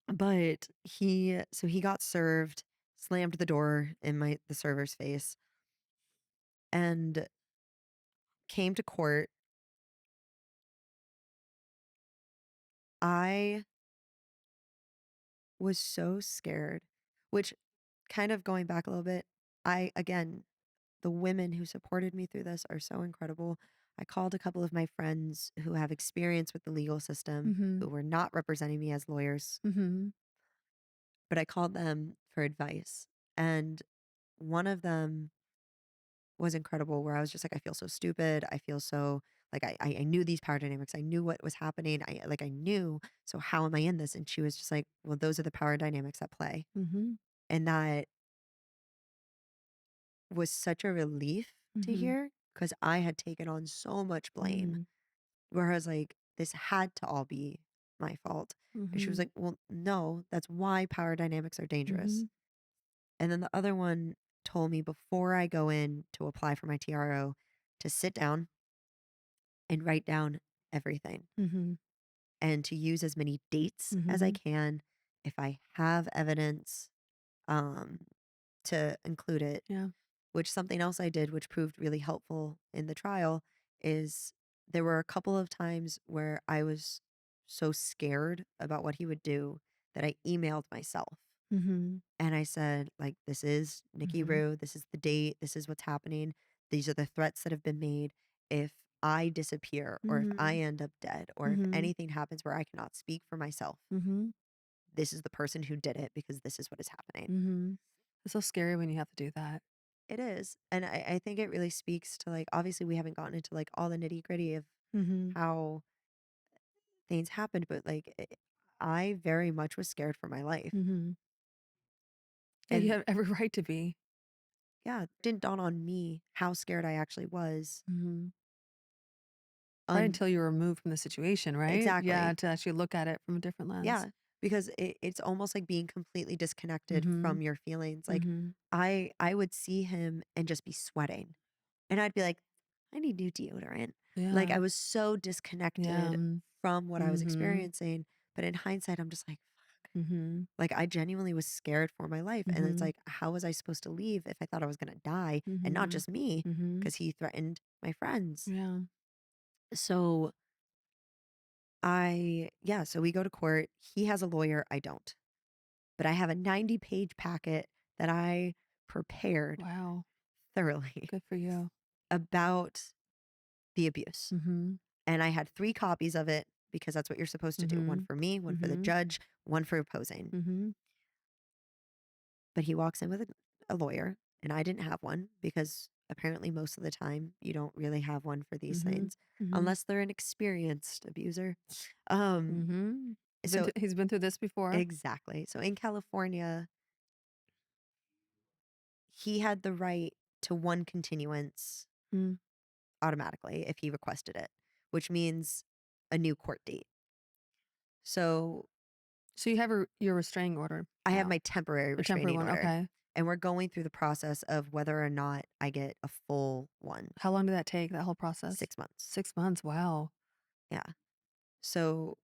but he got served, slammed the door in the server's face, and came to court. I was so scared, which kind of going back a little bit, again, the women who supported me through this are so incredible. I called a couple of my friends who have experience with the legal system, who Mhm. were not representing me as lawyers, Mhm. but I called them for advice. And one of them was incredible, where I was just like, I feel so stupid. I feel so like I knew these power dynamics. I knew what was happening. I knew. So how am I in this? And she was just like, well, those are the power dynamics at play. Mhm. And that was such a relief to Mhm. hear because I had taken on so much blame. Mhm. Whereas, like, this had to all be my fault. And she was Mhm. like, well, no, that's why power dynamics are dangerous. Mhm. And then the other one told me before I go in to apply for my TRO to sit down and write down everything Mhm. and to use as many dates as I Mhm. can if I have evidence. to include it, Yeah. which something else I did, which proved really helpful in the trial, is there were a couple of times where I was so scared about what he would do that I emailed myself Mhm. and I said, like, this is Nikki Mhm. Hru, this is the date, this is what's happening, these are the threats that have been made. If I disappear or if I Mhm. end up dead or if Mhm. anything happens where I cannot speak for myself, Mhm. this is the person who did it because this is what is happening. Mhm. It's so scary when you have to do that. It is. And I think it really speaks to like, obviously, we haven't gotten into like all the nitty gritty of Mhm. how things happened, but like, I very much was scared for my life. Mhm. Yeah, you And have every right to be. yeah, it didn't dawn on me how scared I actually was. Mhm. Probably Un until you were removed from the situation, right? Yeah, exactly. to actually look at it from a different lens. Yeah, because it's almost like being completely disconnected Mhm. from your feelings. Like Mhm. I would see him and just be sweating. And I'd be like, I need new deodorant. Like I Yeah. was so Yeah. disconnected from what I was Mhm. experiencing. But in hindsight, I'm just Mhm. like I genuinely was scared for my life. And it's Mhm. like, how was I supposed to leave if I thought I was gonna die? And not Mhm. just me, Mhm. because he threatened my friends. Yeah. So so we go to court. He has a lawyer, I don't. But I have a 90-page packet that I prepared Wow. thoroughly Good for you. about the abuse. Mhm. And I had 3 copies of it because that's what you're supposed to do. One Mhm. for me, one for the Mhm. judge, one for opposing. Mhm. But he walks in with a lawyer, and I didn't have one because apparently most of the time you don't really have one for these Mhm. things Mhm. unless they're an experienced abuser. Um, Mhm. so He's been through this before? exactly. So in California, he had the right to one continuance Mm. automatically if he requested it, which means a new court date. So So you have your restraining order I have now, my temporary the temporary restraining one, order, okay. and we're going through the process of whether or not I get a full one. How long did that take, that whole process? 6 months. 6 months, wow. Yeah. So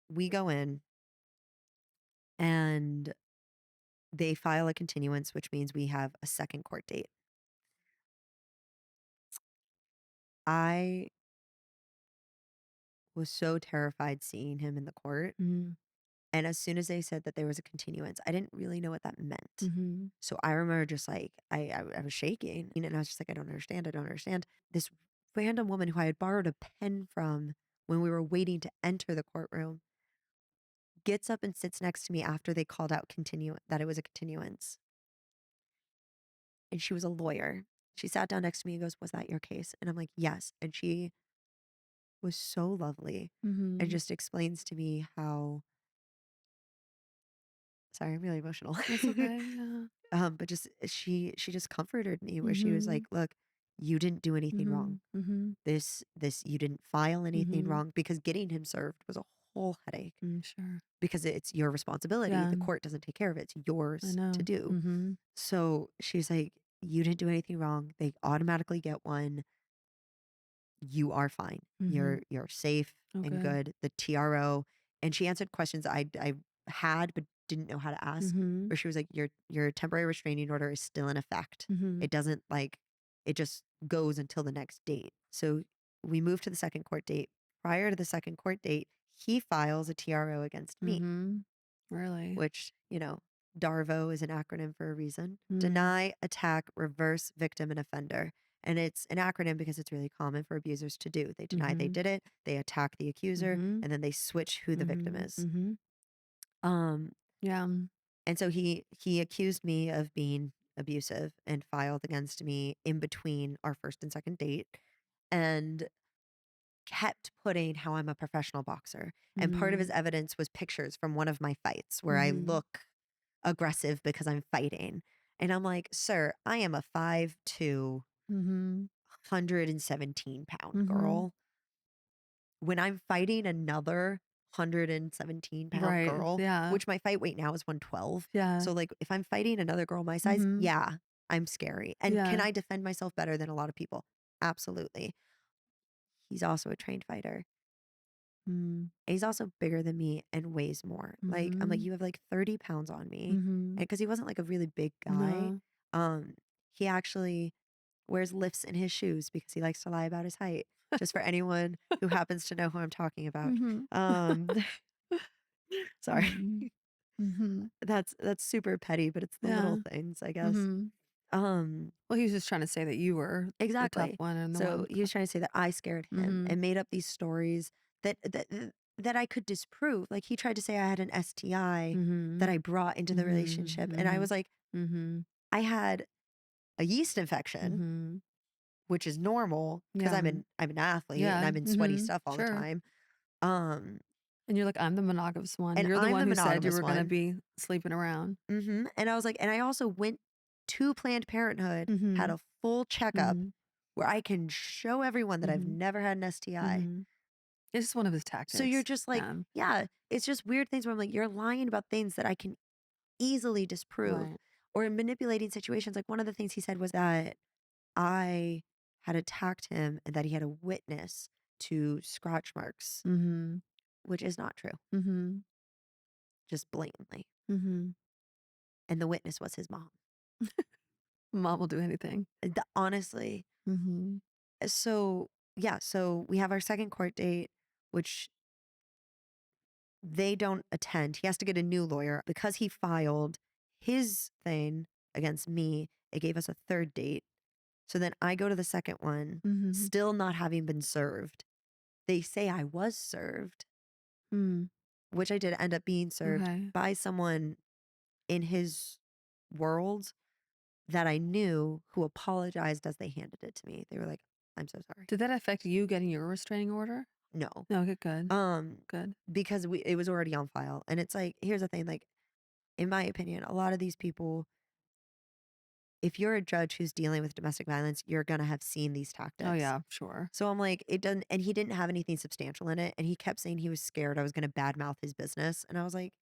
we go in and they file a continuance, which means we have a second court date. I was so terrified seeing him in the court. Mhm. And as soon as they said that there was a continuance, I didn't really know what that meant. Mhm. So I remember just like I was shaking and I was just like, I don't understand. I don't understand. This random woman who I had borrowed a pen from when we were waiting to enter the courtroom gets up and sits next to me after they called out that it was a continuance. And she was a lawyer. She sat down next to me and goes, "Was that your case?" And I'm like, "Yes." And she was so lovely and Mhm. just explains to me how sorry, I'm really emotional. That's okay, yeah. But just she just comforted me where she was like, Mhm. "Look, you didn't do anything wrong. Mhm. Mhm. This you didn't file anything Mhm. wrong because getting him served was a whole headache Mm, sure. because it's your responsibility. Yeah, The court doesn't take care of it. It's I yours to know. do." Mhm. So she's like, "You didn't do anything wrong. They automatically get one. You are fine. Mhm. You're safe Oh, and good. good." The TRO and she answered questions I had but didn't know how to ask. Mhm. Where she was like, "Your temporary restraining order is still in effect. Mhm. It doesn't like it just goes until the next date." So we move to the second court date. Prior to the second court date, he files a TRO against me, Mhm. Really? which, DARVO is an acronym for a reason. Mm. Deny, attack, reverse, victim, and offender. And it's an acronym because it's really common for abusers to do. They deny they Mhm. did it, they attack the accuser, Mhm. and then they switch who the victim Mhm. is. Mhm. Um, Yeah. and so he accused me of being abusive and filed against me in between our first and second date and kept putting how I'm a professional boxer. And part of his Mm. evidence was pictures from one of my fights where I Mhm. look aggressive because I'm fighting. And I'm like, "Sir, I am a 5'2", Mhm. 117-pound Mhm. girl. When I'm fighting another 117-pound Right. girl, Yeah. which my fight weight now is 112. Yeah. So, like, if I'm fighting another girl my size, Mhm. yeah, I'm scary. And can Yeah. I defend myself better than a lot of people? Absolutely. He's also a trained fighter. Mm. And he's also bigger than me and weighs more. Like, I'm like, Mhm. "You have like 30 pounds on me." Mhm. And because he wasn't like a really big guy, No. Um, he actually wears lifts in his shoes because he likes to lie about his height. Just for anyone who happens to know who I'm talking about. Mhm. Um, sorry. Mhm. Mhm. That's super petty, but it's the Yeah. little things, I guess. Mhm. Um, Well, he was just trying to say that you were the tough exactly. one and the So one he was trying to say that I scared him Mhm. and made up these stories that I could disprove. Like he tried to say I had an STI that Mhm. I brought into the Mhm. relationship, and I was Mhm. like, Mhm. I had a yeast infection, Mhm. which is normal because Yeah. I'm an athlete and Yeah. I'm in sweaty Mhm. stuff all the Sure. time. Um, And you're like, "I'm the monogamous one. and You're the I'm one the who said you monogamous were gonna one. be sleeping around." And I was like, and I also went to Planned Parenthood, had Mhm. a full checkup Mhm. where I can show everyone that I've Mhm. never had an STI. Mhm. It's just one of his So you're tactics. just like, yeah, it's just weird things where I'm like, you're lying about things that I can easily disprove Right. or in manipulating situations. Like one of the things he said was that I had attacked him and that he had a witness to scratch marks, Mhm. which is not true, Mhm. just blatantly. Mhm. And the witness was his mom. Mom will do anything. Honestly. Mhm. So, yeah, so we have our second court date, which they don't attend. He has to get a new lawyer because he filed his thing against me. It gave us a third date. So then I go to the second one, Mhm. still not having been served. They say I was served, Mm. which I did end up being served Okay. by someone in his world that I knew who apologized as they handed it to me. They were like, I'm so sorry. Did that affect you getting your restraining order? No. No, okay, good. Um, Good. because it was already on file. And it's like, here's the thing, like, in my opinion, a lot of these people, if you're a judge who's dealing with domestic violence, you're gonna have seen these Oh, tactics. yeah, sure. So I'm like, it doesn't, and he didn't have anything substantial in it. And he kept saying he was scared I was gonna badmouth his business. And I was like,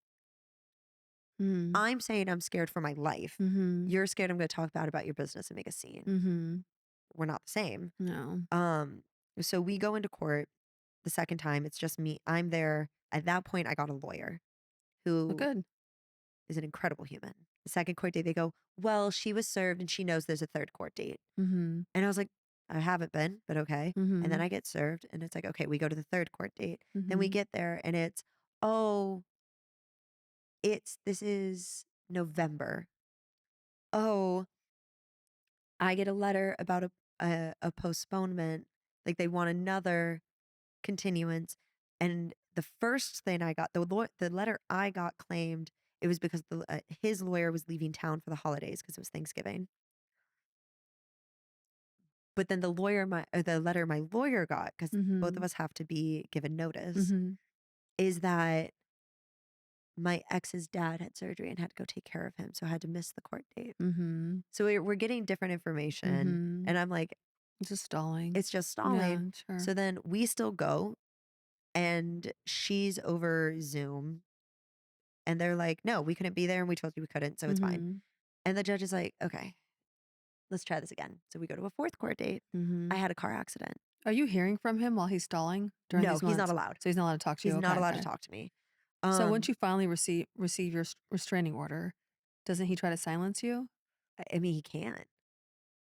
Mhm. I'm saying I'm scared for my life. Mhm. You're scared I'm gonna talk bad about your business and make a scene. Mhm. We're not the same. No. Um, so we go into court the second time. It's just me. I'm there. At that point, I got a lawyer Oh, who good. is an incredible human. The second court date, they go, well, she was served and she knows there's a third court date. Mhm. And I was like, I haven't been, but okay. And then Mhm. I get served and it's like, okay, we go to the third court date. Then we Mhm. get there and it's, oh, this is November. Oh, I get a letter about a postponement. Like they want another continuance. And the first thing I got, the letter I got claimed it was because his lawyer was leaving town for the holidays because it was Thanksgiving. But then the letter my lawyer got, because both of Mhm. us have to be given notice, Mhm. is that my ex's dad had surgery and had to go take care of him. So I had to miss the court date. Mhm. So we're getting different information. Mhm. And I'm like, Just stalling. it's just Yeah, stalling. sure. So then we still go and she's over Zoom. And they're like, no, we couldn't be there. And we told you we couldn't. So it's fine. Mhm. And the judge is like, okay, let's try this again. So we go to a fourth court date. I Mhm. had a car accident. Are you hearing from him while he's stalling during No, these he's not months? allowed. So he's not allowed to talk to you? He's not Okay, allowed to okay. talk to me. So once Um, you finally receive your restraining order, doesn't he try to silence you? I mean, he can't.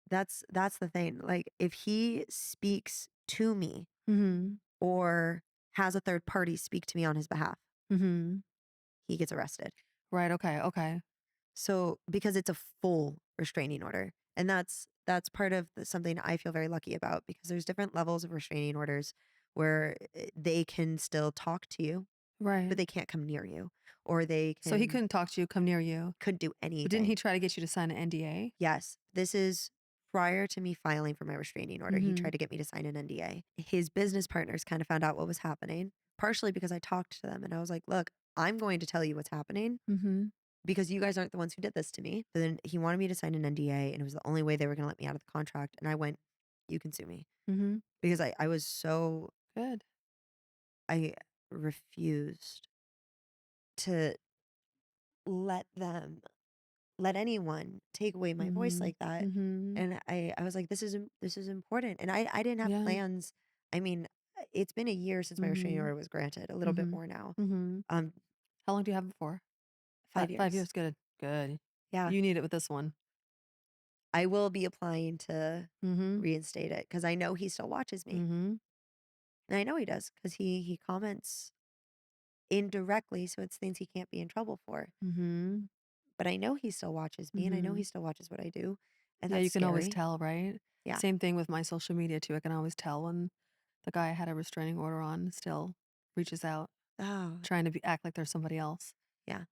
That's the thing. Like, if he speaks to me Mhm. or has a third party speak to me on his behalf, Mhm. he gets arrested. Right, okay, okay. So because it's a full restraining order, and that's part of something I feel very lucky about because there's different levels of restraining orders where they can still talk to you, but Right. they can't come near you, or they So he can couldn't talk to you, come near you, could do but didn't he anything. try to get you to sign an NDA? Yes, this is prior to me filing for my restraining order. He tried Mhm. to get me to sign an NDA. His business partners kind of found out what was happening, partially because I talked to them and I was like, look, I'm going to tell you what's happening Mhm. because you guys aren't the ones who did this to me. But then he wanted me to sign an NDA and it was the only way they were going to let me out of the contract. And I went, you can sue me Mhm. because I was so, Good. I refused to let them let anyone take away my voice Mhm. like that. Mhm. And I was like, this is important. And I didn't have Yeah. plans. I mean, it's been a year since my restraining Mhm. order was granted, a little bit Mhm. more now. Mhm. Um, How long do you have it for? 5 5 years. years, good, good. Yeah. You need it with this one. I will be applying to Mhm. reinstate it because I know he still watches me. Mhm. And I know he does because he comments indirectly, so it's things he can't be in trouble for. Mhm. But I know he still watches me and I know he Mhm. still watches what I do. And Yeah, that's you can always scary. tell, right? Yeah. Same thing with my social media too. I can always tell when the guy I had a restraining order on still reaches out, Oh, trying to act like they're somebody else. yeah.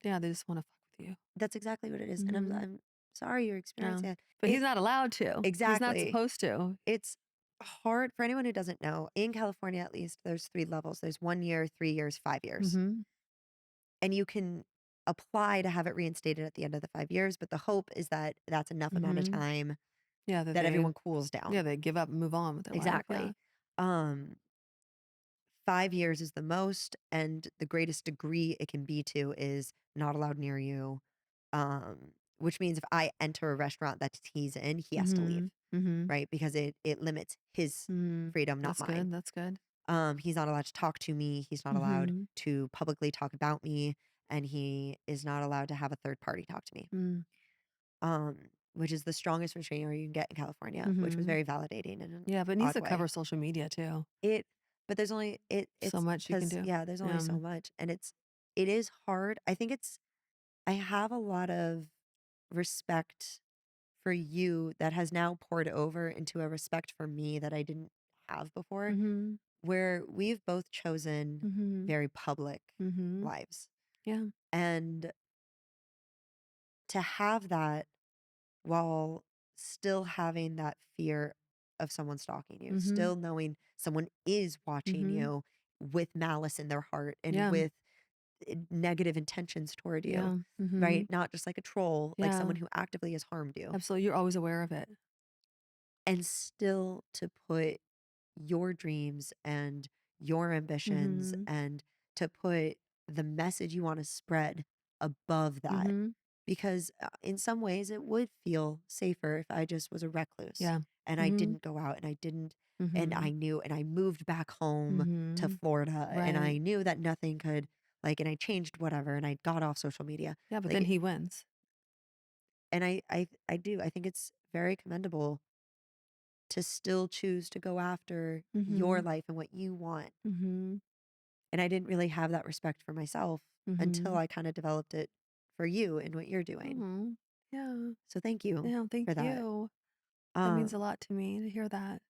Yeah, they just want to fuck with you. That's exactly what it is. And Mhm. I'm sorry you're Yeah. experiencing it. But he's It not allowed to. He's not exactly. supposed to. It's hard for anyone who doesn't know. In California, at least, there's 3 levels. There's 1 year, 3 years, 5 years. Mhm. And you can apply to have it reinstated at the end of the 5 years. But the hope is that that's enough amount of Mhm. time Yeah, that that everyone cools yeah, down. they give up and move on with their life. Yeah. Exactly. Um, 5 years is the most, and the greatest degree it can be to is not allowed near you. Which means if I enter a restaurant that he's in, he has to leave, Mhm. Mhm. right? Because it limits his Mhm. freedom, not That's mine. good. That's good. He's not allowed to talk to me. He's not allowed Mhm. to publicly talk about me, and he is not allowed to have a third party talk to me. Mm. Um, which is the strongest restraining order you can get in California, which was Mhm. very validating in an Yeah, but it needs odd to way. cover social media too. It but there's only So it's much you can because do. yeah, there's only so Yeah. much, and it is hard. I think I have a lot of respect for you that has now poured over into a respect for me that I didn't have before, Mhm. where we've both chosen Mhm. very public Mhm. lives. Yeah. And to have that while still having that fear of someone stalking you, Mhm. still knowing someone is watching Mhm. you with malice in their heart and Yeah. with negative intentions toward you, Yeah. right? Mhm. Not just like a troll, like Yeah. someone who actively has harmed you. Absolutely. You're always aware of it. And still to put your dreams and your ambitions Mhm. and to put the message you want to spread above that. Mhm. Because in some ways, it would feel safer if I just was a recluse Yeah. and I Mhm. didn't go out and I didn't, and I Mhm. knew, and I moved back home to Mhm. Florida and Right. I knew that nothing could, like, and I changed whatever and I got off social media. Yeah, but then Like, he wins. and I do. I think it's very commendable to still choose to go after your Mhm. life and what you want. Mhm. And I didn't really have that respect for myself until Mhm. I kind of developed it for you and what you're doing. Oh. Yeah. So thank you Yeah, thank for that. you. That means a Um, lot to me to hear that.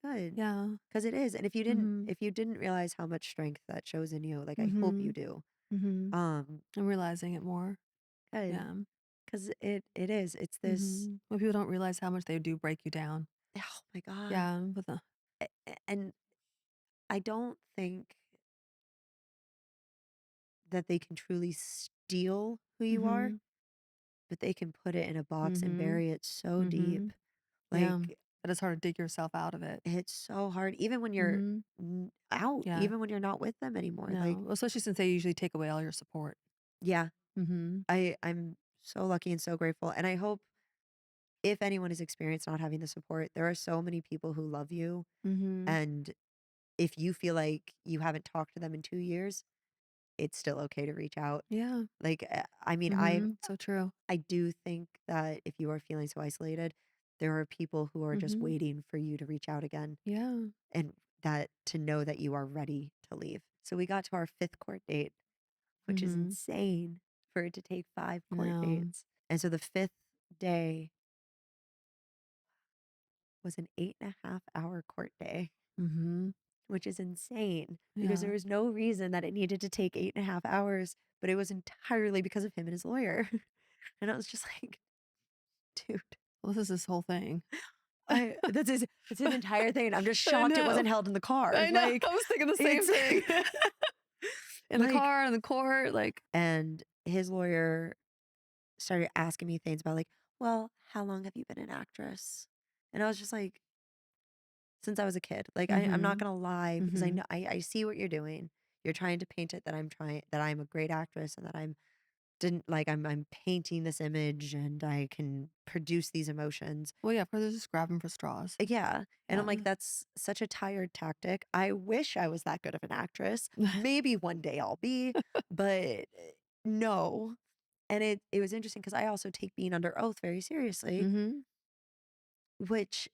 good. Yeah. Because it is. And Mhm. if you didn't realize how much strength that shows in you, like I hope you Mhm. do. Mhm. Um, I'm realizing it more. good. Yeah. Because it is. It's this, When people don't realize how much they do break you down. oh my God. Yeah, with the And I don't think that they can truly steal who you are, Mhm. but they can put it in a box and Mhm. bury it so deep. Mhm. Yeah. Like, But it's hard to dig yourself out of it. it's so hard, even when you're Mhm. out, Yeah. even when you're not with them anymore. Like, No, especially since they usually take away all your support. yeah, Mhm. I'm so lucky and so grateful. And I hope if anyone has experienced not having the support, there are so many people who love you. Mhm. And if you feel like you haven't talked to them in 2 years, it's still okay to reach out. Yeah. Like, I mean, So true. I do think that if you are feeling so isolated, there are people who are just Mhm. waiting for you to reach out again Yeah. and that to know that you are ready to leave. So we got to our fifth court date, which is Mhm. insane for it to take 5 court No. dates. And so the fifth day was an 8.5 hour court day, Mhm. which is insane because there Yeah. was no reason that it needed to take 8.5 hours, but it was entirely because of him and his lawyer. And I was just like, dude, Well, this is this whole thing. that's his entire thing. I'm just I shocked it know. wasn't held in the car. I know. Like, I was thinking the same it's thing. In the like, car, in the court, like, and his lawyer started asking me things about like, well, how long have you been an actress? And I was just like, since I was a kid. Like, I'm not mhm. gonna lie because I Mhm. know I see what you're doing. You're trying to paint it that I'm a great actress and that I'm didn't like I'm painting this image and I can produce these emotions. Well, yeah, of course, they're just grabbing for straws. Yeah. And I'm like, Yeah. that's such a tired tactic. I wish I was that good of an actress. Maybe one day I'll be, but no. And it was interesting because I also take being under oath very seriously, Mhm. which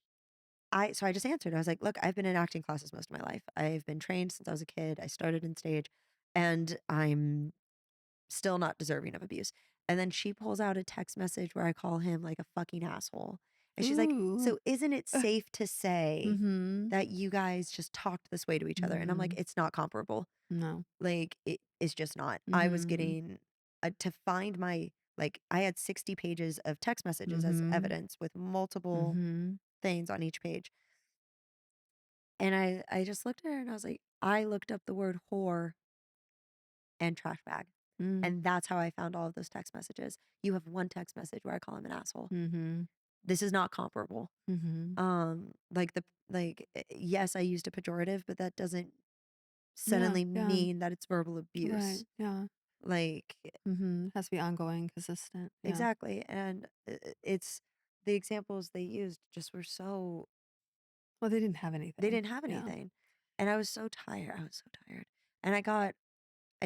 I just answered. I was like, "Look, I've been in acting classes most of my life. I've been trained since I was a kid. I started in stage, and I'm still not deserving of abuse." And then she pulls out a text message where I call him like a fucking asshole. And she's like, Ooh. "So isn't it safe to say Mhm. that you guys just talked this way to each other?" And I'm like, Mhm. "It's not comparable. No. Like it's just not." I was Mhm. getting to find my like I had 60 pages of text messages as Mhm. evidence with multiple Mhm. things on each page. And I just looked at her and I was like, I looked up the word whore and trash bag. Mm. And that's how I found all of those text messages. You have one text message where I call him an asshole. Mhm. This is not comparable. Mhm. Yes, I used a pejorative, but that doesn't Yeah, suddenly yeah. mean that it's verbal Right, abuse. yeah. Like Mhm. Has to be ongoing, consistent, yeah. exactly. And it's the examples they used just were so Well, they didn't have they anything. didn't have Yeah. anything. And I was so tired. I was so tired. And I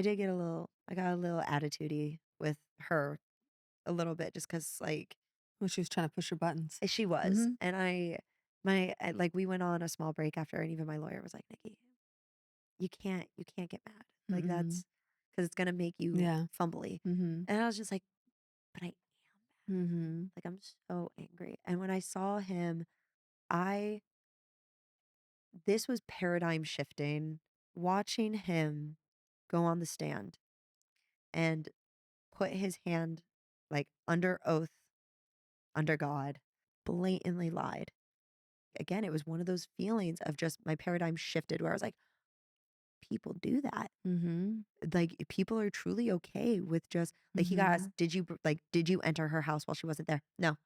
did get I got a little attitudey with her a little bit just because, like, When she was trying to push your buttons. she was. Mhm. And like, we went on a small break after, and even my lawyer was like, Nikki, you can't get mad. Like, Mhm. that's because it's going to make you Yeah. fumbly. Mhm. And I was just like, but I am mad. Mhm. Like, I'm so angry. And when I saw him, I, this was paradigm shifting. Watching him go on the stand and put his hand like under oath, under God, blatantly lied. Again, it was one of those feelings of just my paradigm shifted where I was like, people do that. Mhm. Like people are truly okay with just like he got asked, Mhm. did you enter her house while she wasn't there? No.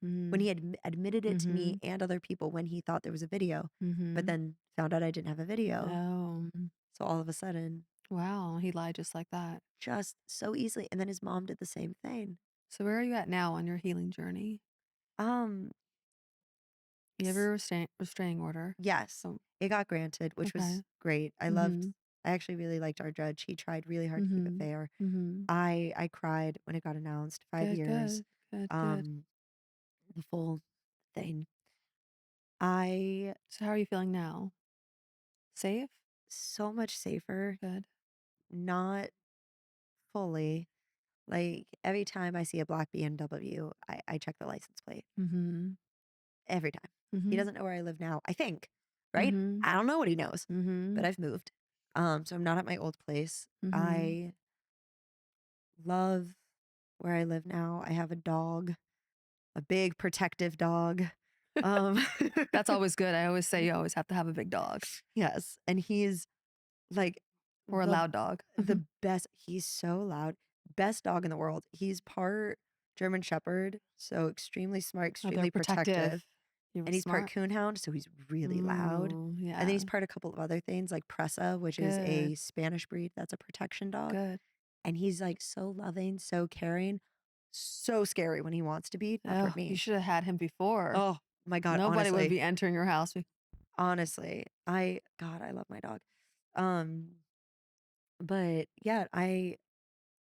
When Mhm. he had admitted it to me Mhm. and other people when he thought there was a video, but Mhm. then found out I didn't have a video. Oh. So all of a sudden, Wow, he lied just like that. just so easily. And then his mom did the same thing. So where are you at now on your healing journey? Um, You have a restraining order. Yes, Oh, it got granted, which was okay. great. Mhm. I actually really liked our judge. He tried really hard to keep it Mhm. fair. Mhm. I cried when it got announced, 5 Good, years, good. Good, good. um, the full thing. I So how are you feeling now? Safe? so much safer, Good. not fully. Like every time I see a black BMW, I check the license plate. Mhm. Every time. He Mhm. doesn't know where I live now, I think, right? Mhm. I don't know what he knows, but Mhm. I've moved. So I'm not at my old place. Mhm. I love where I live now. I have a dog, a big protective dog. Um, That's always good. I always say you always have to have a big dog yes, and he's like or a the loud dog. the best. He's so loud. Best dog in the world. He's part German Shepherd, so extremely smart, Oh, they're extremely protective. protective, You were and he's part smart. Coonhound, so he's really loud. Ooh, And then yeah. he's part a couple of other things like Pressa, which is Good. a Spanish breed that's a protection dog. Good. And he's like so loving, so caring, so scary when he wants to be, not toward Oh, you me. should have had him before. Oh my God, Nobody would be entering your house. honestly, God, I love my dog. Um, but yeah, I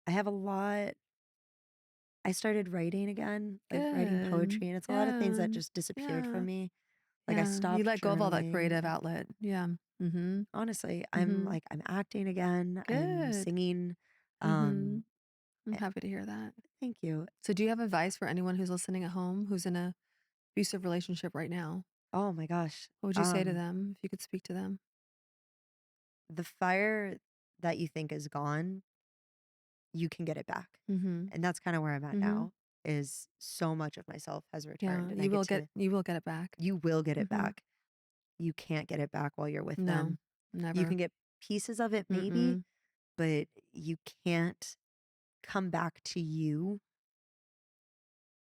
have a lot. I started writing again, like writing Good. poetry, and it's a lot of things Yeah. that just disappeared Yeah. from me. Like I Yeah. You stopped let go of all that creative journaling. outlet. Yeah. Mhm. Honestly, Mhm. I'm acting again. I'm Good. singing. Mhm. Um, I'm eh, happy to hear that. thank you. So do you have advice for anyone who's listening at home who's in a abusive relationship right now? Oh my gosh. What would you say to them if you could speak to them? The fire that you think is gone, you can get it back. Mhm. And that's kind of where I'm at Mhm. now is so much of myself has returned Yeah, and I get to you will get it back. you will get it Mhm. back. You can't get it back while you're with No. them. You Never. can get pieces of it maybe, Mm-mm. but you can't come back to you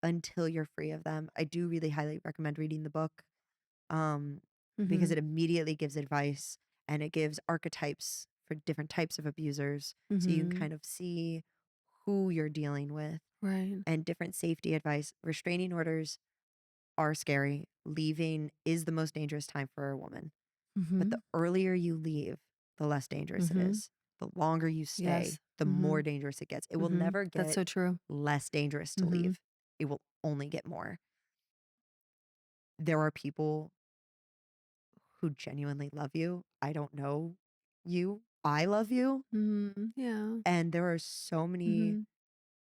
until you're free of them. I do really highly recommend reading the book um, because Mhm. it immediately gives advice and it gives archetypes for different types of abusers. So you can Mhm. kind of see who you're dealing with Right. and different safety advice. Restraining orders are scary. Leaving is the most dangerous time for a woman. But the Mhm. earlier you leave, the less dangerous it Mhm. is. the longer you stay, Yes. the more Mhm. dangerous it gets. It will Mhm. never That's get so true. less dangerous to Mhm. leave. It will only get more. There are people who genuinely love you. I don't know you. I love you. Mhm. Yeah. And there are so many Mhm.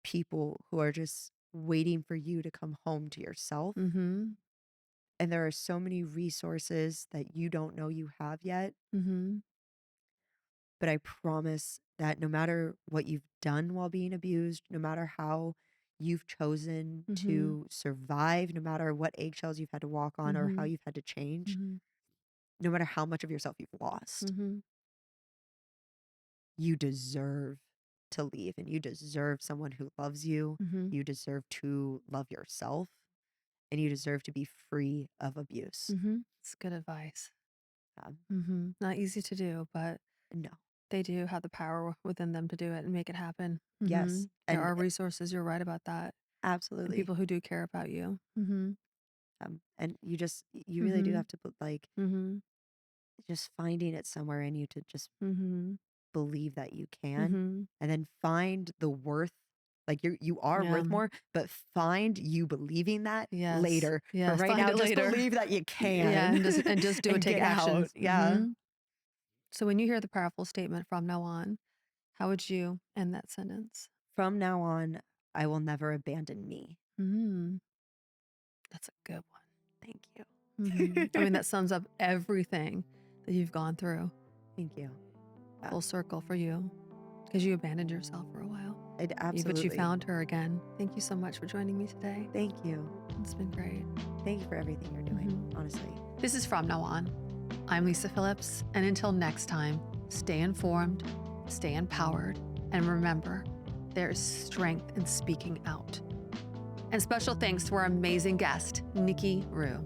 people who are just waiting for you to come home to yourself. Mhm. And there are so many resources that you don't know you have yet. Mhm. But I promise that no matter what you've done while being abused, no matter how you've chosen Mhm. to survive, no matter what eggshells you've had to walk on or how Mhm. you've had to change, Mhm. no matter how much of yourself you've lost, Mhm. you deserve to leave and you deserve someone who loves you. Mhm. You deserve to love yourself and you deserve to be free of abuse. Mhm. It's good advice. Um, Mhm. Not easy to do, but no, they do have the power within them to do it and make it happen. yes. Mhm. There are resources, you're right about that, and Absolutely. people who do care about you. Mhm. And you really do Mhm. have to put like, Mhm. just finding it somewhere in you to just Mhm. believe that you can, Mhm. and then find the worth. Like you are Yeah. worth more, but find you believing that Yes. later. For Yes. right Find now, it just later. believe that you Yeah, can and just do it. and Take get out. actions. Yeah. Mhm. So when you hear the powerful statement from now on, how would you end that sentence? From now on, I will never abandon me. Mm, that's a good Thank you. one. I mean, that sums up everything that you've gone through, Thank you. full circle for you, because you abandoned yourself for a while. It But you absolutely. found her again. Thank you so much for joining me today. Thank you. It's been great. Thank you for everything you're doing, Mhm. honestly. This is From Now On. I'm Lisa Phillips, and until next time, stay informed, stay empowered, and remember, there is strength in speaking out. And special thanks to our amazing guest, Nikki Hru.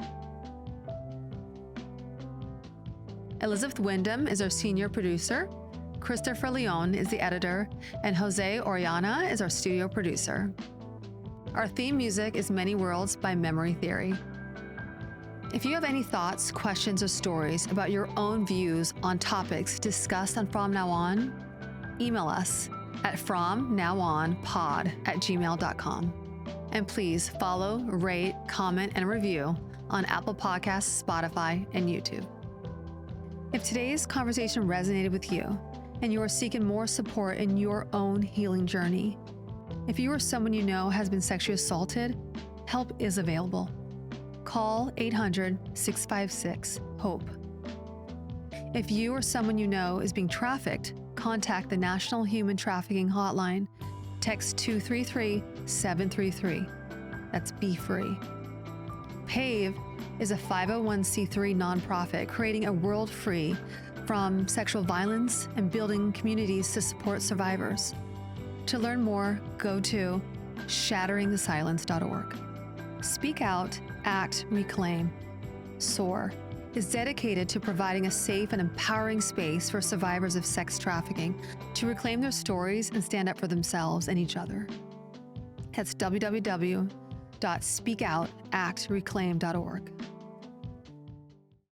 Elizabeth Wyndham is our senior producer, Christopher Leone is the editor, and Jose Oriana is our studio producer. Our theme music is Many Worlds by Memory Theory. If you have any thoughts, questions, or stories about your own views on topics discussed on From Now On, email us at fromnowonpod@gmail.com. And please follow, rate, comment, and review on Apple Podcasts, Spotify, and YouTube. If today's conversation resonated with you and you are seeking more support in your own healing journey, if you or someone you know has been sexually assaulted, help is available. Call 800-656-HOPE. If you or someone you know is being trafficked, contact the National Human Trafficking Hotline. Text 233-733. That's Be Free. PAVE is a 501c3 nonprofit creating a world free from sexual violence and building communities to support survivors. To learn more, go to shatteringthesilence.org. Speak Out, Act, Reclaim, SOAR, is dedicated to providing a safe and empowering space for survivors of sex trafficking to reclaim their stories and stand up for themselves and each other. That's www.speakoutactreclaim.org.